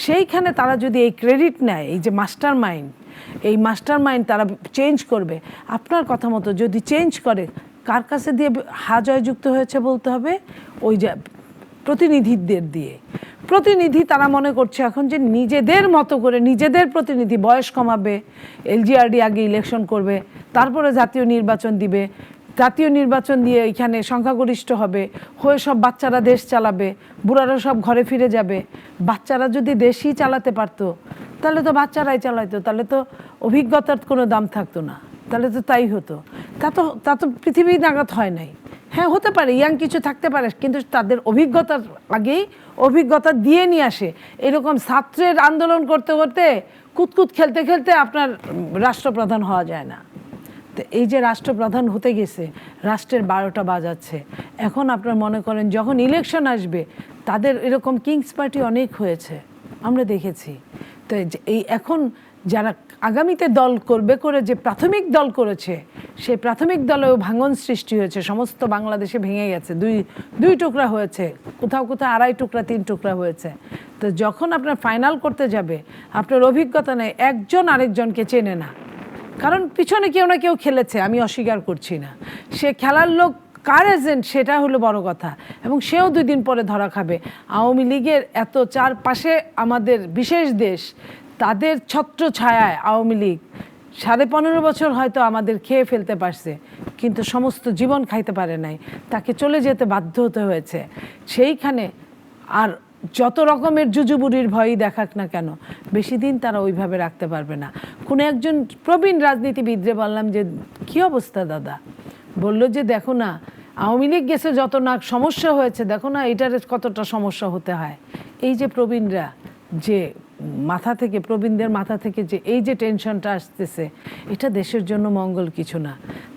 সেইখানে তারা যদি এই ক্রেডিট নেয়, এই যে মাস্টার মাইন্ড তারা চেঞ্জ করবে। আপনার কথা মতো যদি চেঞ্জ করে, কার কাছে দিয়ে জয়যুক্ত হয়েছে বলতে হবে? ওই যে প্রতিনিধিদের দিয়ে। প্রতিনিধি তারা মনে করছে এখন যে নিজেদের মতো করে নিজেদের প্রতিনিধি, বয়স কমাবে, এলজিআরডি আগে ইলেকশন করবে, তারপরে জাতীয় নির্বাচন দিবে, জাতীয় নির্বাচন দিয়ে এখানে সংখ্যাগরিষ্ঠ হবে, হয়ে সব বাচ্চারা দেশ চালাবে, বুড়ারা সব ঘরে ফিরে যাবে। বাচ্চারা যদি দেশই চালাতে পারতো তাহলে তো বাচ্চারাই চালাইতো, তাহলে তো অভিজ্ঞতার কোনো দাম থাকতো না, তাহলে তো তাই হতো। তা তো পৃথিবী নাগাদ হয় নাই। হ্যাঁ হতে পারে, ইয়াং কিছু থাকতে পারে, কিন্তু তাদের অভিজ্ঞতার আগেই অভিজ্ঞতা দিয়ে নিয়ে আসে। এরকম ছাত্রের আন্দোলন করতে করতে কুতকুত খেলতে খেলতে আপনার রাষ্ট্রপ্রধান হওয়া যায় না। তো এই যে রাষ্ট্রপ্রধান হতে গেছে, রাষ্ট্রের 12টা বাজাচ্ছে, এখন আপনার মনে করেন যখন ইলেকশন আসবে তাদের এরকম কিংস পার্টি অনেক হয়েছে, আমরা দেখেছি। তো এই এখন যারা আগামীতে দল করবে করে যে প্রাথমিক দল করেছে, সেই প্রাথমিক দলেও ভাঙন সৃষ্টি হয়েছে, সমস্ত বাংলাদেশে ভেঙে গেছে, দুই টুকরা হয়েছে, কোথাও কোথাও 2.5 টুকরা 3 টুকরা হয়েছে। তো যখন আপনার ফাইনাল করতে যাবে, আপনার অভিজ্ঞতা নেই, একজন আরেকজনকে চেনে না, কারণ পিছনে কেউ না কেউ খেলেছে, আমি অস্বীকার করছি না। সে খেলার লোক কার এজেন্ট সেটা হলো বড় কথা, এবং সেও 2 দিন পরে ধরা খাবে। আওয়ামী লীগের এত চারপাশে আমাদের বিশেষ দেশ, তাদের ছত্র ছায়ায় আওয়ামী লীগ 15.5 বছর হয়তো আমাদের খেয়ে ফেলতে পারছে, কিন্তু সমস্ত জীবন খাইতে পারে নাই, তাকে চলে যেতে বাধ্য হতে হয়েছে। সেইখানে আর যত রকমের জুজুবুরির ভয়ই দেখাক না কেন, বেশি দিন তারা ওইভাবে রাখতে পারবে না। কোনো একজন প্রবীণ রাজনীতিবিদরে বললাম যে কী অবস্থা দাদা, বলল যে দেখো না আওয়ামী লীগ গেছে, যত না সমস্যা হয়েছে দেখো না এটার কতটা সমস্যা হতে হয়। এই যে প্রবীণরা যে মাথা থেকে, প্রবীণদের মাথা থেকে যে এই যে টেনশনটা আসতেছে, এটা দেশের জন্য মঙ্গল কিছু না।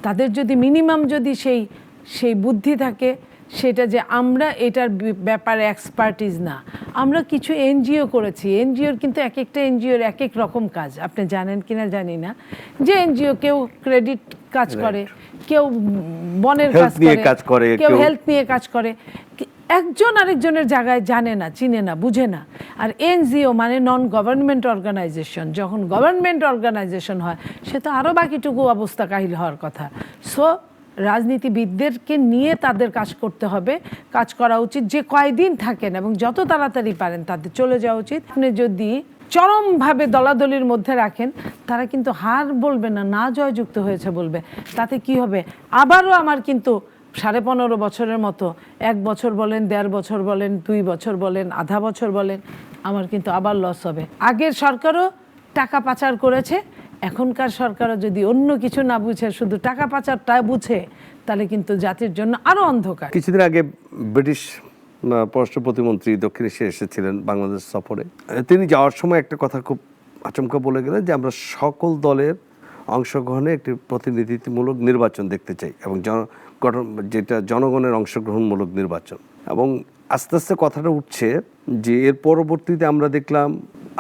তাদের যদি মিনিমাম যদি সেই বুদ্ধি থাকে, সেটা যে আমরা এটার ব্যাপারে এক্সপার্টিস না, আমরা কিছু এনজিও করেছি, এনজিওর কিন্তু এক একটা এনজিওর এক এক রকম কাজ, আপনি জানেন কিনা জানি না, যে এনজিও কেউ ক্রেডিট কাজ করে, কেউ বনের কাজ করে, কেউ হেলথ নিয়ে কাজ করে, একজন আরেকজনের জায়গায় জানে না, চিনে না, বুঝে না। আর এনজিও মানে নন গভর্নমেন্ট অর্গানাইজেশন, যখন গভর্নমেন্ট অর্গানাইজেশন হয় সে তো আরও বাকিটুকু অবস্থা কাহিল হওয়ার কথা। সো রাজনীতিবিদদেরকে নিয়ে তাদের কাজ করতে হবে, কাজ করা উচিত, যে কয়দিন থাকেন এবং যত তাড়াতাড়ি পারেন তাদের চলে যাওয়া উচিত। আপনি যদি চরমভাবে দলাদলির মধ্যে রাখেন, তারা কিন্তু হার বলবে না, না জয়যুক্ত হয়েছে বলবে। তাতে কি হবে, আবারও আমার কিন্তু 15.5 বছরের মতো, 1 বছর বলেন, 1.5 বছর বলেন, 2 বছর বলেন, আধা বছর বলেন, আমার কিন্তু আবার লস হবে। আগের সরকারও টাকা পাচার করেছে, এখনকার সরকারও যদি অন্য কিছু না বুঝে, শুধু টাকা পাচারটা বুঝে, তাহলে কিন্তু জাতির জন্য আরো অন্ধকার। কিছুদিন আগে ব্রিটিশ পররাষ্ট্র প্রতিমন্ত্রী দক্ষিণ এশিয়া এসেছিলেন বাংলাদেশ সফরে। তিনি যাওয়ার সময় একটা কথা খুব আচমকা বলে গেলেন যে আমরা সকল দলের অংশগ্রহণে একটি প্রতিনিধিত্বমূলক নির্বাচন দেখতে চাই, এবং যেটা জনগণের অংশগ্রহণমূলক নির্বাচন। এবং আস্তে আস্তে কথাটা উঠছে যে এর পরবর্তীতে আমরা দেখলাম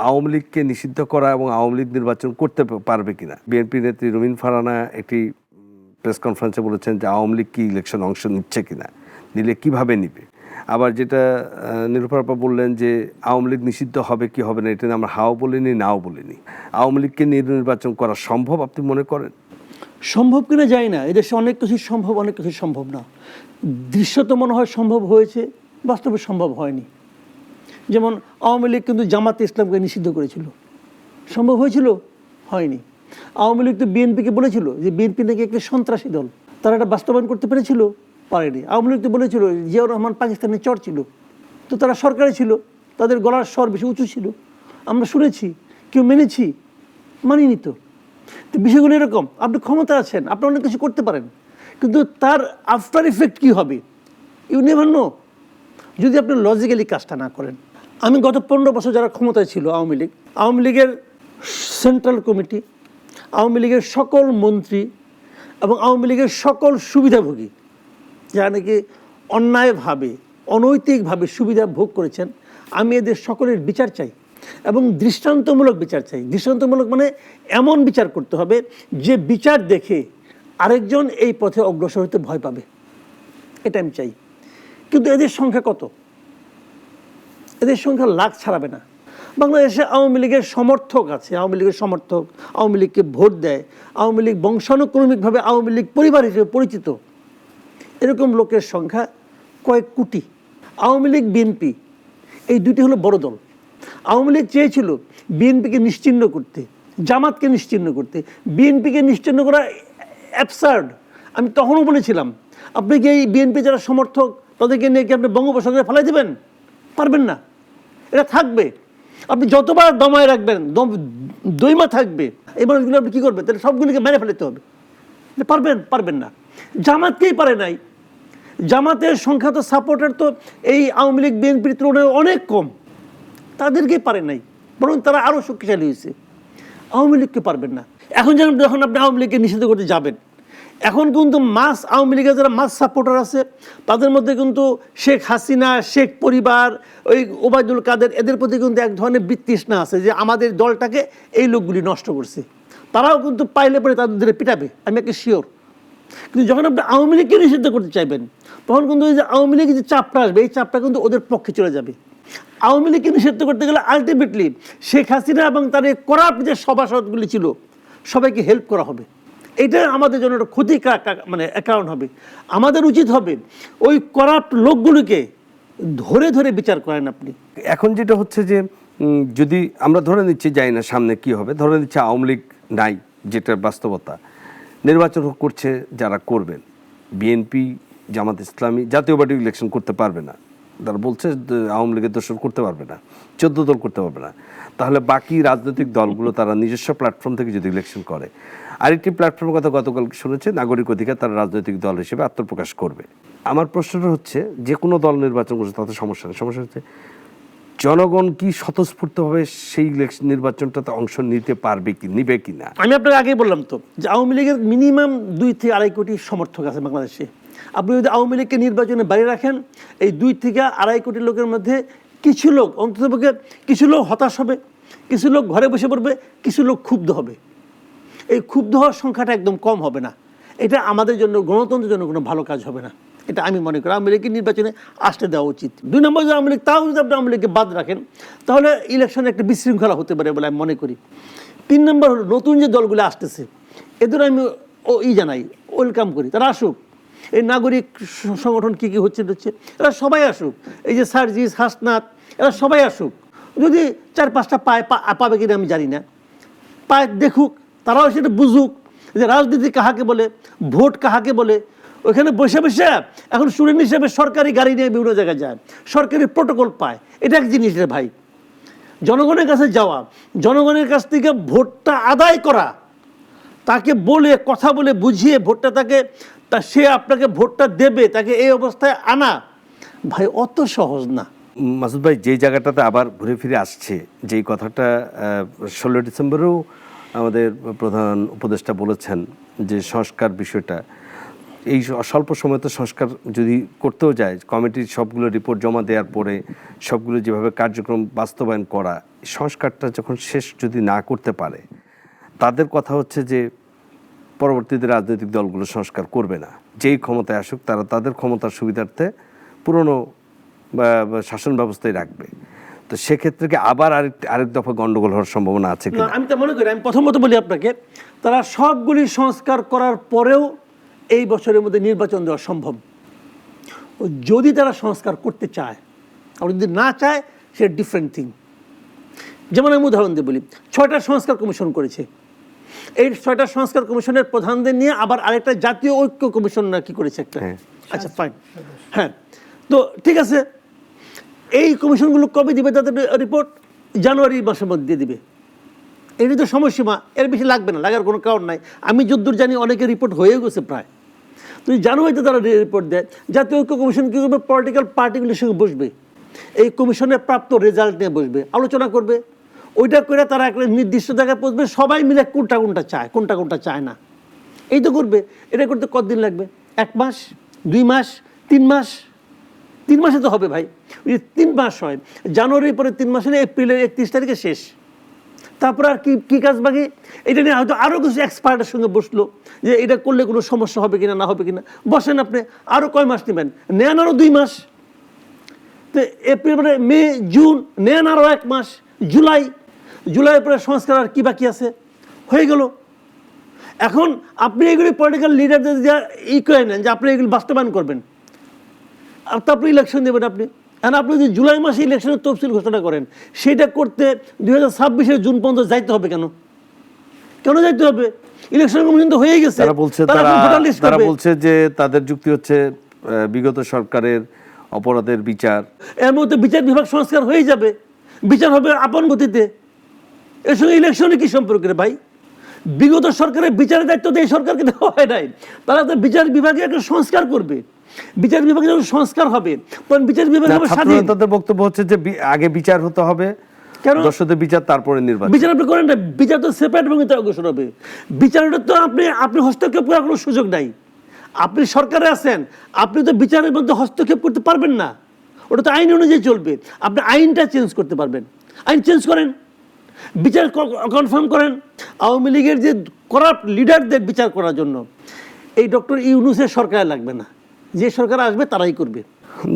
আওয়ামী লীগকে নিষিদ্ধ করা এবং আওয়ামী লীগ নির্বাচন করতে পারবে কিনা। বিএনপি নেত্রী রুমিন ফারহানা একটি প্রেস কনফারেন্সে বলেছেন যে আওয়ামী লীগ কি ইলেকশন অংশ নিচ্ছে কিনা, নিলে কিভাবে নিবে। আবার যেটা নিরূপা আপা বললেন যে আওয়ামী লীগ নিষিদ্ধ হবে কি হবে না, এটা আমরা হাও বলিনি, নাও বলিনি। আওয়ামী লীগকে নির্বাচন করা সম্ভব আপনি মনে করেন? সম্ভব কিনা জানি না, এদেশে অনেক কিছু সম্ভব, অনেক কিছু সম্ভব না। দৃশ্যত মনে হয় সম্ভব হয়েছে, বাস্তবে সম্ভব হয়নি। যেমন আওয়ামী লীগ কিন্তু জামাতে ইসলামকে নিষিদ্ধ করেছিল, সম্ভব হয়েছিল? হয়নি। আওয়ামী লীগ তো বিএনপিকে বলেছিল যে বিএনপি নাকি একটি সন্ত্রাসী দল, তারা এটা বাস্তবায়ন করতে পেরেছিল? পারেনি। আওয়ামী লীগ তো বলেছিল জিয়াউর রহমান পাকিস্তানের চর ছিল, তো তারা সরকারে ছিল, তাদের গলার স্বর বেশি উঁচু ছিল, আমরা শুনেছি, কেউ মেনেছি? মানিনি তো। তো বিষয়গুলো এরকম, আপনি ক্ষমতা আছেন, আপনি অনেক কিছু করতে পারেন, কিন্তু তার আফটার ইফেক্ট কী হবে ইউ নেভার নো, যদি আপনি লজিক্যালি কাজটা না করেন। আমি গত 15 বছর যারা ক্ষমতায় ছিল আওয়ামী লীগের সেন্ট্রাল কমিটি, আওয়ামী লীগের সকল মন্ত্রী এবং আওয়ামী লীগের সকল সুবিধাভোগী যারা নাকি অন্যায়ভাবে, অনৈতিকভাবে সুবিধা ভোগ করেছেন, আমি এদের সকলের বিচার চাই এবং দৃষ্টান্তমূলক বিচার চাই। দৃষ্টান্তমূলক মানে এমন বিচার করতে হবে যে বিচার দেখে আরেকজন এই পথে অগ্রসর হতে ভয় পাবে, এটা আমি চাই। কিন্তু এদের সংখ্যা কত? এদের সংখ্যা লাখ ছাড়াবে না। বাংলাদেশে আওয়ামী লীগের সমর্থক আছে, আওয়ামী লীগের সমর্থক, আওয়ামী লীগকে ভোট দেয়, আওয়ামী লীগ বংশানুক্রমিকভাবে আওয়ামী লীগ পরিবার হিসেবে পরিচিত, এরকম লোকের সংখ্যা কয়েক কোটি। আওয়ামী লীগ বিএনপি এই দুটি হলো বড় দল। আওয়ামী লীগ চেয়েছিল বিএনপিকে নিশ্চিহ্ন করতে, জামাতকে নিশ্চিহ্ন করতে। বিএনপিকে নিশ্চিহ্ন করা অ্যাবসার্ড। আমি তখনও বলেছিলাম, আপনি কি এই বিএনপি যারা সমর্থক তাদেরকে নিয়ে কি আপনি বঙ্গোপসাগরে ফেলাই দেবেন? পারবেন না, এটা থাকবে। আপনি যতবার দমায় রাখবেন দইমা থাকবে। এই মানুষগুলো আপনি কী করবেন? তাহলে সবগুলিকে মেরে ফেলতে হবে। পারবেন না। জামাতকেই পারে নাই, জামাতের সংখ্যা তো সাপোর্টার তো এই আওয়ামী লীগ বিএনপির তুলনায় অনেক কম, তাদেরকে পারে নাই, বরং তারা আরও শক্তিশালী হয়েছে, আওয়ামী লীগকে পারবেন না। এখন যখন আপনি আওয়ামী লীগকে নিষিদ্ধ করতে যাবেন, এখন কিন্তু আওয়ামী লীগের যারা সাপোর্টার আছে তাদের মধ্যে কিন্তু শেখ হাসিনা, শেখ পরিবার, ওই ওবায়দুল কাদের, এদের প্রতি কিন্তু এক ধরনের বিতৃষ্ণা আছে যে আমাদের দলটাকে এই লোকগুলি নষ্ট করছে। তারাও কিন্তু পাইলে পরে তাদের ধরে পিটাবে, আমি একটা শিওর। কিন্তু যখন আপনি আওয়ামী লীগকে নিষিদ্ধ করতে চাইবেন, তখন কিন্তু ওই যে আওয়ামী লীগের যে চাপটা আসবে, এই চাপটা কিন্তু ওদের পক্ষে চলে যাবে। আওয়ামী লীগকে নিষিদ্ধ করতে গেলে আলটিমেটলি শেখ হাসিনা এবং তার এই করাপ্ট যে সভাসদগুলি ছিল সবাইকে হেল্প করা হবে। এটা আমাদের জন্য একটা ক্ষতি মানে কারণ হবে। আমাদের উচিত হবে ওই করাপ্ট লোকগুলিকে ধরে ধরে বিচার করেন আপনি। এখন যেটা হচ্ছে যে যদি আমরা ধরে নিচ্ছি, যাই না সামনে কি হবে, ধরে নিচ্ছি আওয়ামী লীগ নাই, যেটা বাস্তবতা, নির্বাচন করছে যারা করবেন, বিএনপি, জামাত ইসলামী, জাতীয় পার্টি ইলেকশন করতে পারবে না, তারা বলছে আওয়ামী লীগের দোষর করতে পারবে না, 14 দল করতে পারবে না, তাহলে বাকি রাজনৈতিক দলগুলো তারা নিজস্ব প্ল্যাটফর্ম থেকে যদি ইলেকশন করে, আরেকটি প্ল্যাটফর্মের কথা গতকাল শুনেছে, নাগরিক অধিকার তারা রাজনৈতিক দল হিসেবে আত্মপ্রকাশ করবে। আমার প্রশ্নটা হচ্ছে, যে কোনো দল নির্বাচন করছে তাতে সমস্যা নেই, সমস্যা হচ্ছে জনগণ কি স্বতঃস্ফূর্তভাবে সেই নির্বাচনটাতে অংশ নিতে পারবে কি, নিবে কি না। আমি আপনাকে আগেই বললাম তো যে আওয়ামী লীগের মিনিমাম 2 থেকে 2.5 কোটি সমর্থক আছে বাংলাদেশে। আপনি যদি আওয়ামী লীগকে নির্বাচনে বাইরে রাখেন, এই 2 থেকে 2.5 কোটি লোকের মধ্যে কিছু লোক, অন্ততপক্ষে কিছু লোক হতাশ হবে, কিছু লোক ঘরে বসে পড়বে, কিছু লোক ক্ষুব্ধ হবে। এই ক্ষুব্ধ হওয়ার সংখ্যাটা একদম কম হবে না। এটা আমাদের জন্য, গণতন্ত্রের জন্য কোনো ভালো কাজ হবে না। এটা আমি মনে করি আওয়ামী লীগকে নির্বাচনে আসতে দেওয়া উচিত। 2 নম্বর যে আওয়ামী লীগ, তাও যদি আপনি আওয়ামী লীগকে বাদ রাখেন তাহলে ইলেকশনে একটা বিশৃঙ্খলা হতে পারে বলে আমি মনে করি। 3 নম্বর হলো নতুন যে দলগুলো আসতেছে এদের আমি জানাই, ওয়েলকাম করি, তারা আসুক। এই নাগরিক সংগঠন কী কী হচ্ছে এরা সবাই আসুক। এই যে সার্জিস, হাসনাত, এরা সবাই আসুক। যদি 4-5টা পাবে কিনা আমি জানি না, পায় দেখুক, তারাও সেটা বুঝুক যে রাজনীতি কাহাকে বলে, ভোট কাহাকে বলে। ওইখানে বসে বসে এখন স্টুডেন্ট হিসেবে সরকারি গাড়ি নিয়ে বিভিন্ন জায়গায় যায়, সরকারি প্রোটোকল পায়, এটা এক জিনিস রে ভাই। জনগণের কাছে যাওয়া, জনগণের কাছ থেকে ভোটটা আদায় করা, তাকে বলে কথা বলে বুঝিয়ে ভোটটা সে আপনাকে ভোটটা দেবে, তাকে এই অবস্থায় আনা ভাই অত সহজ না। মাসুদ ভাই, যে জায়গাটাতে আবার ঘুরে ফিরে আসছে, যেই কথাটা 16 ডিসেম্বরেও আমাদের প্রধান উপদেষ্টা বলেছেন যে সংস্কার বিষয়টা, এই স্বল্প সময় তো সংস্কার যদি করতেও যায়, কমিটির সবগুলো রিপোর্ট জমা দেওয়ার পরে সবগুলো যেভাবে কার্যক্রম বাস্তবায়ন করা, সংস্কারটা যখন শেষ যদি না করতে পারে, তাদের কথা হচ্ছে যে পরবর্তীতে রাজনৈতিক দলগুলো সংস্কার করবে না, যেই ক্ষমতায় আসুক তারা তাদের ক্ষমতার সুবিধার্থে পুরনো শাসন ব্যবস্থায় রাখবে। তো সেক্ষেত্রে কি আবার আরেক দফা গন্ডগোল হওয়ার সম্ভাবনা আছে কি? আমি তো মনে করি, আমি প্রথমত বলি আপনাকে, তারা সবগুলি সংস্কার করার পরেও এই বছরের মধ্যে নির্বাচন দেওয়া সম্ভব যদি তারা সংস্কার করতে চায়। আর যদি না চায় সেটা ডিফারেন্ট থিং। যেমন আমি উদাহরণ দিয়ে বলি, 6টা সংস্কার কমিশন করেছে। এই 6টা সংস্কার কমিশনের প্রধানদের নিয়ে আবার আরেকটা জাতীয় ঐক্য কমিশন কি করেছে একটা। আচ্ছা ফাইন, হ্যাঁ, তো ঠিক আছে, এই কমিশনগুলো কবে দিবে তাদের রিপোর্ট? জানুয়ারি মাসের মধ্যে দিবে। এটি তো সময়সীমা, এর বেশি লাগবে না, লাগার কোনো কারণ নাই। আমি যদ্দূর জানি অনেকের রিপোর্ট হয়ে গেছে প্রায়। তুই জানুয়ারিতে তারা রিপোর্ট দেয়। জাতীয় ঐক্য কমিশন কী করবে? পলিটিক্যাল পার্টিগুলির সঙ্গে বসবে, এই কমিশনের প্রাপ্ত রেজাল্ট নিয়ে বসবে, আলোচনা করবে। ওইটা করে তারা একটা নির্দিষ্ট জায়গায় পৌঁছবে, সবাই মিলে কোনটা কোনটা চায়, কোনটা কোনটা চায় না, এই তো করবে। এটা করতে কতদিন লাগবে? 1 মাস, 2 মাস, 3 মাস? 3 মাসে তো হবে ভাই। ওই 3 মাস হয়, জানুয়ারির পরে 3 মাস হলে এপ্রিলের 31 তারিখে শেষ। তারপর আর কি কাজ বাকি? এটা নিয়ে হয়তো আরও কিছু এক্সপার্টের সঙ্গে বসলো যে এটা করলে কোনো সমস্যা হবে কিনা, না হবে কিনা। বসেন আপনি, আরও কয় মাস নেবেন? নেন আরও 2 মাস। তো এপ্রিল পরে মে, জুন, নেন আরও 1 মাস, জুলাইয়ের পরে সংস্কার আর কি বাকি আছে? হয়ে গেল। এখন আপনি এগুলি পলিটিক্যাল লিডারদের করে নেন যে আপনি এগুলি বাস্তবায়ন করবেন, আর তারপরে ইলেকশন দেবেন আপনি। এখন আপনি যদি জুলাই মাসে ইলেকশনের তফসিল ঘোষণা করেন, সেটা করতে 2026 জুন পর্যন্ত যাইতে হবে কেন? কেন যাইতে হবে? ইলেকশন কমিশন তো হয়ে গেছে। তারা বলছে যে তাদের যুক্তি হচ্ছে বিগত সরকারের অপরাধের বিচার, এর মধ্যে বিচার বিভাগ সংস্কার হয়ে যাবে, বিচার হবে আপন গতিতে। এর সঙ্গে ইলেকশনে কি সম্পর্ক রে ভাই? বিগত সরকারের বিচারের দায়িত্ব তো এই সরকারকে দেওয়া হয় নাই। তারা তো বিচার বিভাগে একটা সংস্কার করবে, বিচার বিভাগে যখন সংস্কার হবে তখন বিচার বিভাগ হবে স্বাধীন। ছাত্রদের বক্তব্য হচ্ছে যে আগে বিচার হতে হবে, কেন দর্শকদের বিচার, তারপরে নির্বাচন। বিচার আপনি করেন না, বিচার তো সেপারেট ভূমিতে অগ্রসর হবে। বিচারটা তো আপনি হস্তক্ষেপ করার কোনো সুযোগ নাই। আপনি সরকারে আছেন, আপনি তো বিচারের মধ্যে হস্তক্ষেপ করতে পারবেন না, ওটা তো আইন অনুযায়ী চলবে। আপনি আইনটা চেঞ্জ করতে পারবেন, আইন চেঞ্জ করেন, বিচার কনফার্ম করেন। আওয়ামী লীগের যে করাপ্ট লিডারদের বিচার করার জন্য এই ডক্টর ইউনূসের সরকার লাগবে না, যে সরকার আসবে তারাই করবে।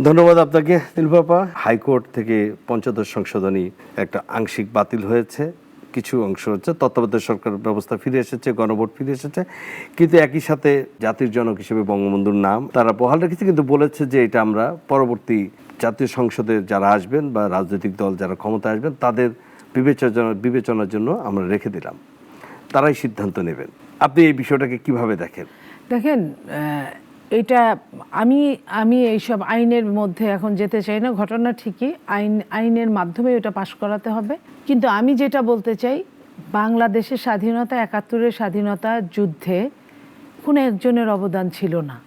ধন্যবাদ আপনাকে নীলপাপা। হাইকোর্ট থেকে পঞ্চদশ সংশোধনী একটা আংশিক বাতিল হয়েছে, কিছু অংশ হচ্ছে, তত্ত্বাবধায়ক সরকার ব্যবস্থা ফিরে এসেছে, গণভোট ফিরে এসেছে, কিন্তু একই সাথে জাতির জনক হিসেবে বঙ্গবন্ধুর নাম তারা বহাল রেখেছে, কিন্তু বলেছে যে এটা আমরা পরবর্তী জাতীয় সংসদে যারা আসবেন বা রাজনৈতিক দল যারা ক্ষমতা আসবেন তাদের বিবেচনার জন্য আমরা রেখে দিলাম, তারাই সিদ্ধান্ত নেবেন। আপনি এই বিষয়টাকে কিভাবে দেখেন? দেখেন, এটা আমি এইসব আইনের মধ্যে এখন যেতে চাই না। ঘটনা ঠিকই আইনের মাধ্যমে এটা পাশ করাতে হবে, কিন্তু আমি যেটা বলতে চাই, বাংলাদেশের স্বাধীনতা, ৭১-এর স্বাধীনতা যুদ্ধে কোনো একজনের অবদান ছিল না।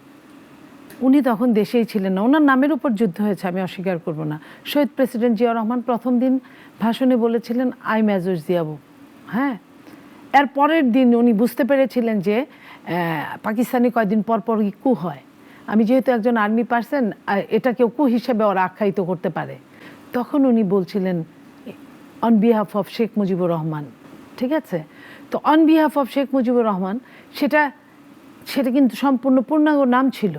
উনি তখন দেশেই ছিলেন না, ওনার নামের উপর যুদ্ধ হয়েছে, আমি অস্বীকার করব না। শহীদ প্রেসিডেন্ট জিয়াউর রহমান প্রথম দিন ভাষণে বলেছিলেন আই মেজর জিয়াবু। হ্যাঁ, এর পরের দিন উনি বুঝতে পেরেছিলেন যে পাকিস্তানি কয়দিন পর পর কু হয়, আমি যেহেতু একজন আর্মি পার্সন, এটাকেও কু হিসেবে ওরা আখ্যায়িত করতে পারে। তখন উনি বলছিলেন on behalf of Sheikh Mujibur Rahman. ঠিক আছে, তো on behalf of Sheikh Mujibur Rahman সেটা কিন্তু সম্পূর্ণ পূর্ণাঙ্গ নাম ছিল,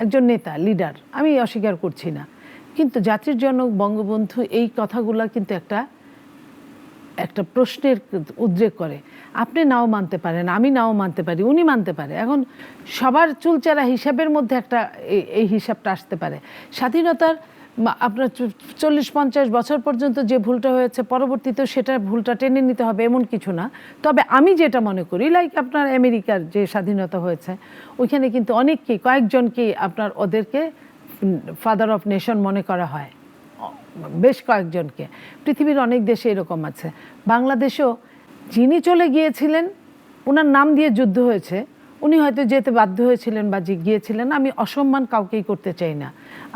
একজন নেতা, লিডার, আমি অস্বীকার করছি না, কিন্তু জাতির জনক বঙ্গবন্ধু এই কথাগুলো কিন্তু একটা প্রশ্নের উদ্রেক করে। আপনি নাও মানতে পারেন, আমি নাও মানতে পারি, উনি মানতে পারে। এখন সবার চুলচেরা হিসাবের মধ্যে একটা এই হিসাবটা আসতে পারে। স্বাধীনতার আপনার ৪০-৫০ বছর পর্যন্ত যে ভুলটা হয়েছে, পরবর্তীতেও সেটা ভুলটা টেনে নিতে হবে এমন কিছু না। তবে আমি যেটা মনে করি, লাইক আপনার আমেরিকার যে স্বাধীনতা হয়েছে, ওইখানে কিন্তু কয়েকজনকেই আপনার ওদেরকে ফাদার অফ নেশন মনে করা হয়, বেশ কয়েকজনকে। পৃথিবীর অনেক দেশে এরকম আছে। বাংলাদেশেও যিনি চলে গিয়েছিলেন, ওনার নাম দিয়ে যুদ্ধ হয়েছে, উনি হয়তো যেতে বাধ্য হয়েছিলেন বা গিয়েছিলেন। আমি অসম্মান কাউকেই করতে চাই না।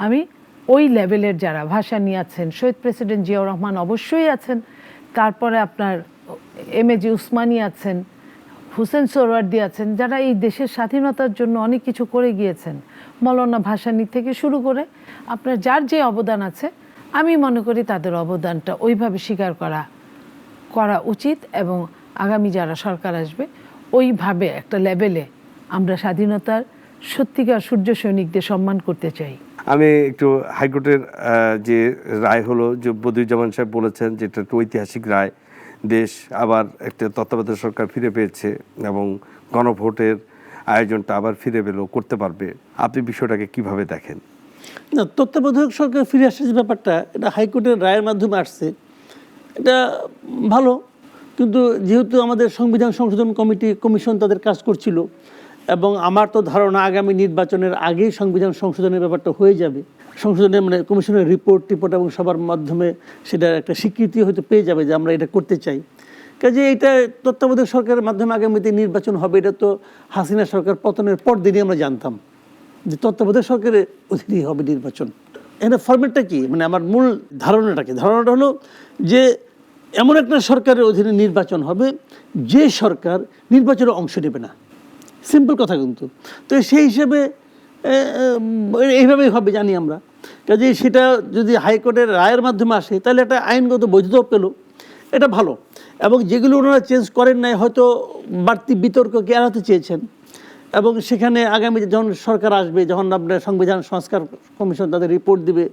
আমি ওই লেভেলের যারা ভাসানী আছেন, শহীদ প্রেসিডেন্ট জিয়াউর রহমান অবশ্যই আছেন, তারপরে আপনার এমএজি উসমানী আছেন, হুসেন সোহরাওয়ার্দী আছেন, যারা এই দেশের স্বাধীনতার জন্য অনেক কিছু করে গিয়েছেন, মৌলানা ভাসানী থেকে শুরু করে আপনার যার যে অবদান আছে, আমি মনে করি তাদের অবদানটা ওইভাবে স্বীকার করা উচিত, এবং আগামী যারা সরকার আসবে ওইভাবে একটা লেভেলে আমরা স্বাধীনতার সত্যিকার সূর্য সৈনিকদের সম্মান করতে চাই। আমি একটু হাইকোর্টের যে রায় হলো, যে বদিউজ্জামান সাহেব বলেছেন যে এটা একটা ঐতিহাসিক রায়, দেশ আবার একটা তত্ত্বাবধায়ক সরকার ফিরে পেয়েছে এবং গণভোটের আয়োজনটা আবার ফিরে করতে পারবে। আপনি বিষয়টাকে কিভাবে দেখেন? না, তত্ত্বাবধায়ক সরকার ফিরে আসার যে ব্যাপারটা, এটা হাইকোর্টের রায়ের মাধ্যমে আসছে, এটা ভালো। কিন্তু যেহেতু আমাদের সংবিধান সংশোধন কমিশন তাদের কাজ করছিল, এবং আমার তো ধারণা আগামী নির্বাচনের আগেই সংবিধান সংশোধনের ব্যাপারটা হয়ে যাবে। সংশোধনের মানে কমিশনের রিপোর্ট এবং সবার মাধ্যমে সেটা একটা স্বীকৃতি হয়তো পেয়ে যাবে যে আমরা এটা করতে চাই। কাজে এটা তত্ত্বাবধায়ক সরকারের মাধ্যমে আগামীতে নির্বাচন হবে, এটা তো হাসিনা সরকার পতনের পর দিনই আমরা জানতাম যে তত্ত্বাবধায়ক সরকারের অধীনেই হবে নির্বাচন। এখানে ফরম্যাটটা কি, মানে আমার মূল ধারণাটা হলো যে এমন একটা সরকারের অধীনে নির্বাচন হবে যে সরকার নির্বাচনে অংশ নেবে না। সিম্পল কথা কিন্তু। তো সেই হিসেবে এইভাবেই হবে জানি আমরা। কাজে সেটা যদি হাইকোর্টের রায়ের মাধ্যমে আসে তাহলে একটা আইনগত বৈধতা পেল, এটা ভালো। এবং যেগুলো ওনারা চেঞ্জ করেন নাই, হয়তো বাড়তি বিতর্ককে এড়াতে চেয়েছেন, এবং সেখানে আগামী যখন সরকার আসবে, যখন আপনার সংবিধান সংস্কার কমিশন তাদের রিপোর্ট দিবে,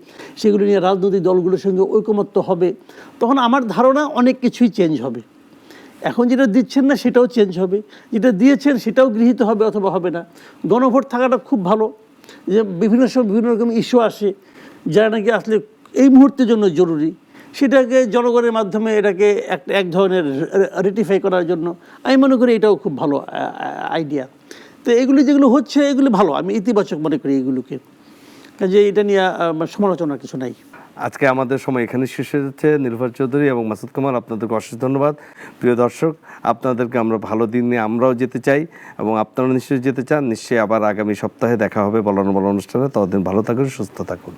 সেগুলো নিয়ে রাজনৈতিক দলগুলোর সঙ্গে ঐকমত্য হবে, তখন আমার ধারণা অনেক কিছুই চেঞ্জ হবে। এখন যেটা দিচ্ছেন না সেটাও চেঞ্জ হবে, যেটা দিয়েছেন সেটাও গৃহীত হবে অথবা হবে না। গণভোট থাকাটা খুব ভালো, যে বিভিন্ন সময় বিভিন্ন রকম ইস্যু আসে যারা নাকি আসলে এই মুহূর্তের জন্য জরুরি, সেটাকে জনগণের মাধ্যমে এটাকে এক ধরনের রেটিফাই করার জন্য আমি মনে করি এটাও খুব ভালো আইডিয়া। তো এগুলি যেগুলো হচ্ছে এগুলি ভালো, আমি ইতিবাচক মনে করি এগুলোকে। কাজে এটা নিয়ে সমালোচনার কিছু নাই। আজকে আমাদের সময় এখানে শেষ হয়ে যাচ্ছে। নীলুফার চৌধুরী এবং মাসুদ কামাল, আপনাদেরকে অশেষ ধন্যবাদ। প্রিয় দর্শক, আপনাদেরকে আমরা ভালো দিন নিয়ে আমরাও যেতে চাই এবং আপনারা নিশ্চয়ই যেতে চান। নিশ্চয়ই আবার আগামী সপ্তাহে দেখা হবে বলানো বলা অনুষ্ঠানে। ততদিন ভালো থাকুন, সুস্থ থাকুন।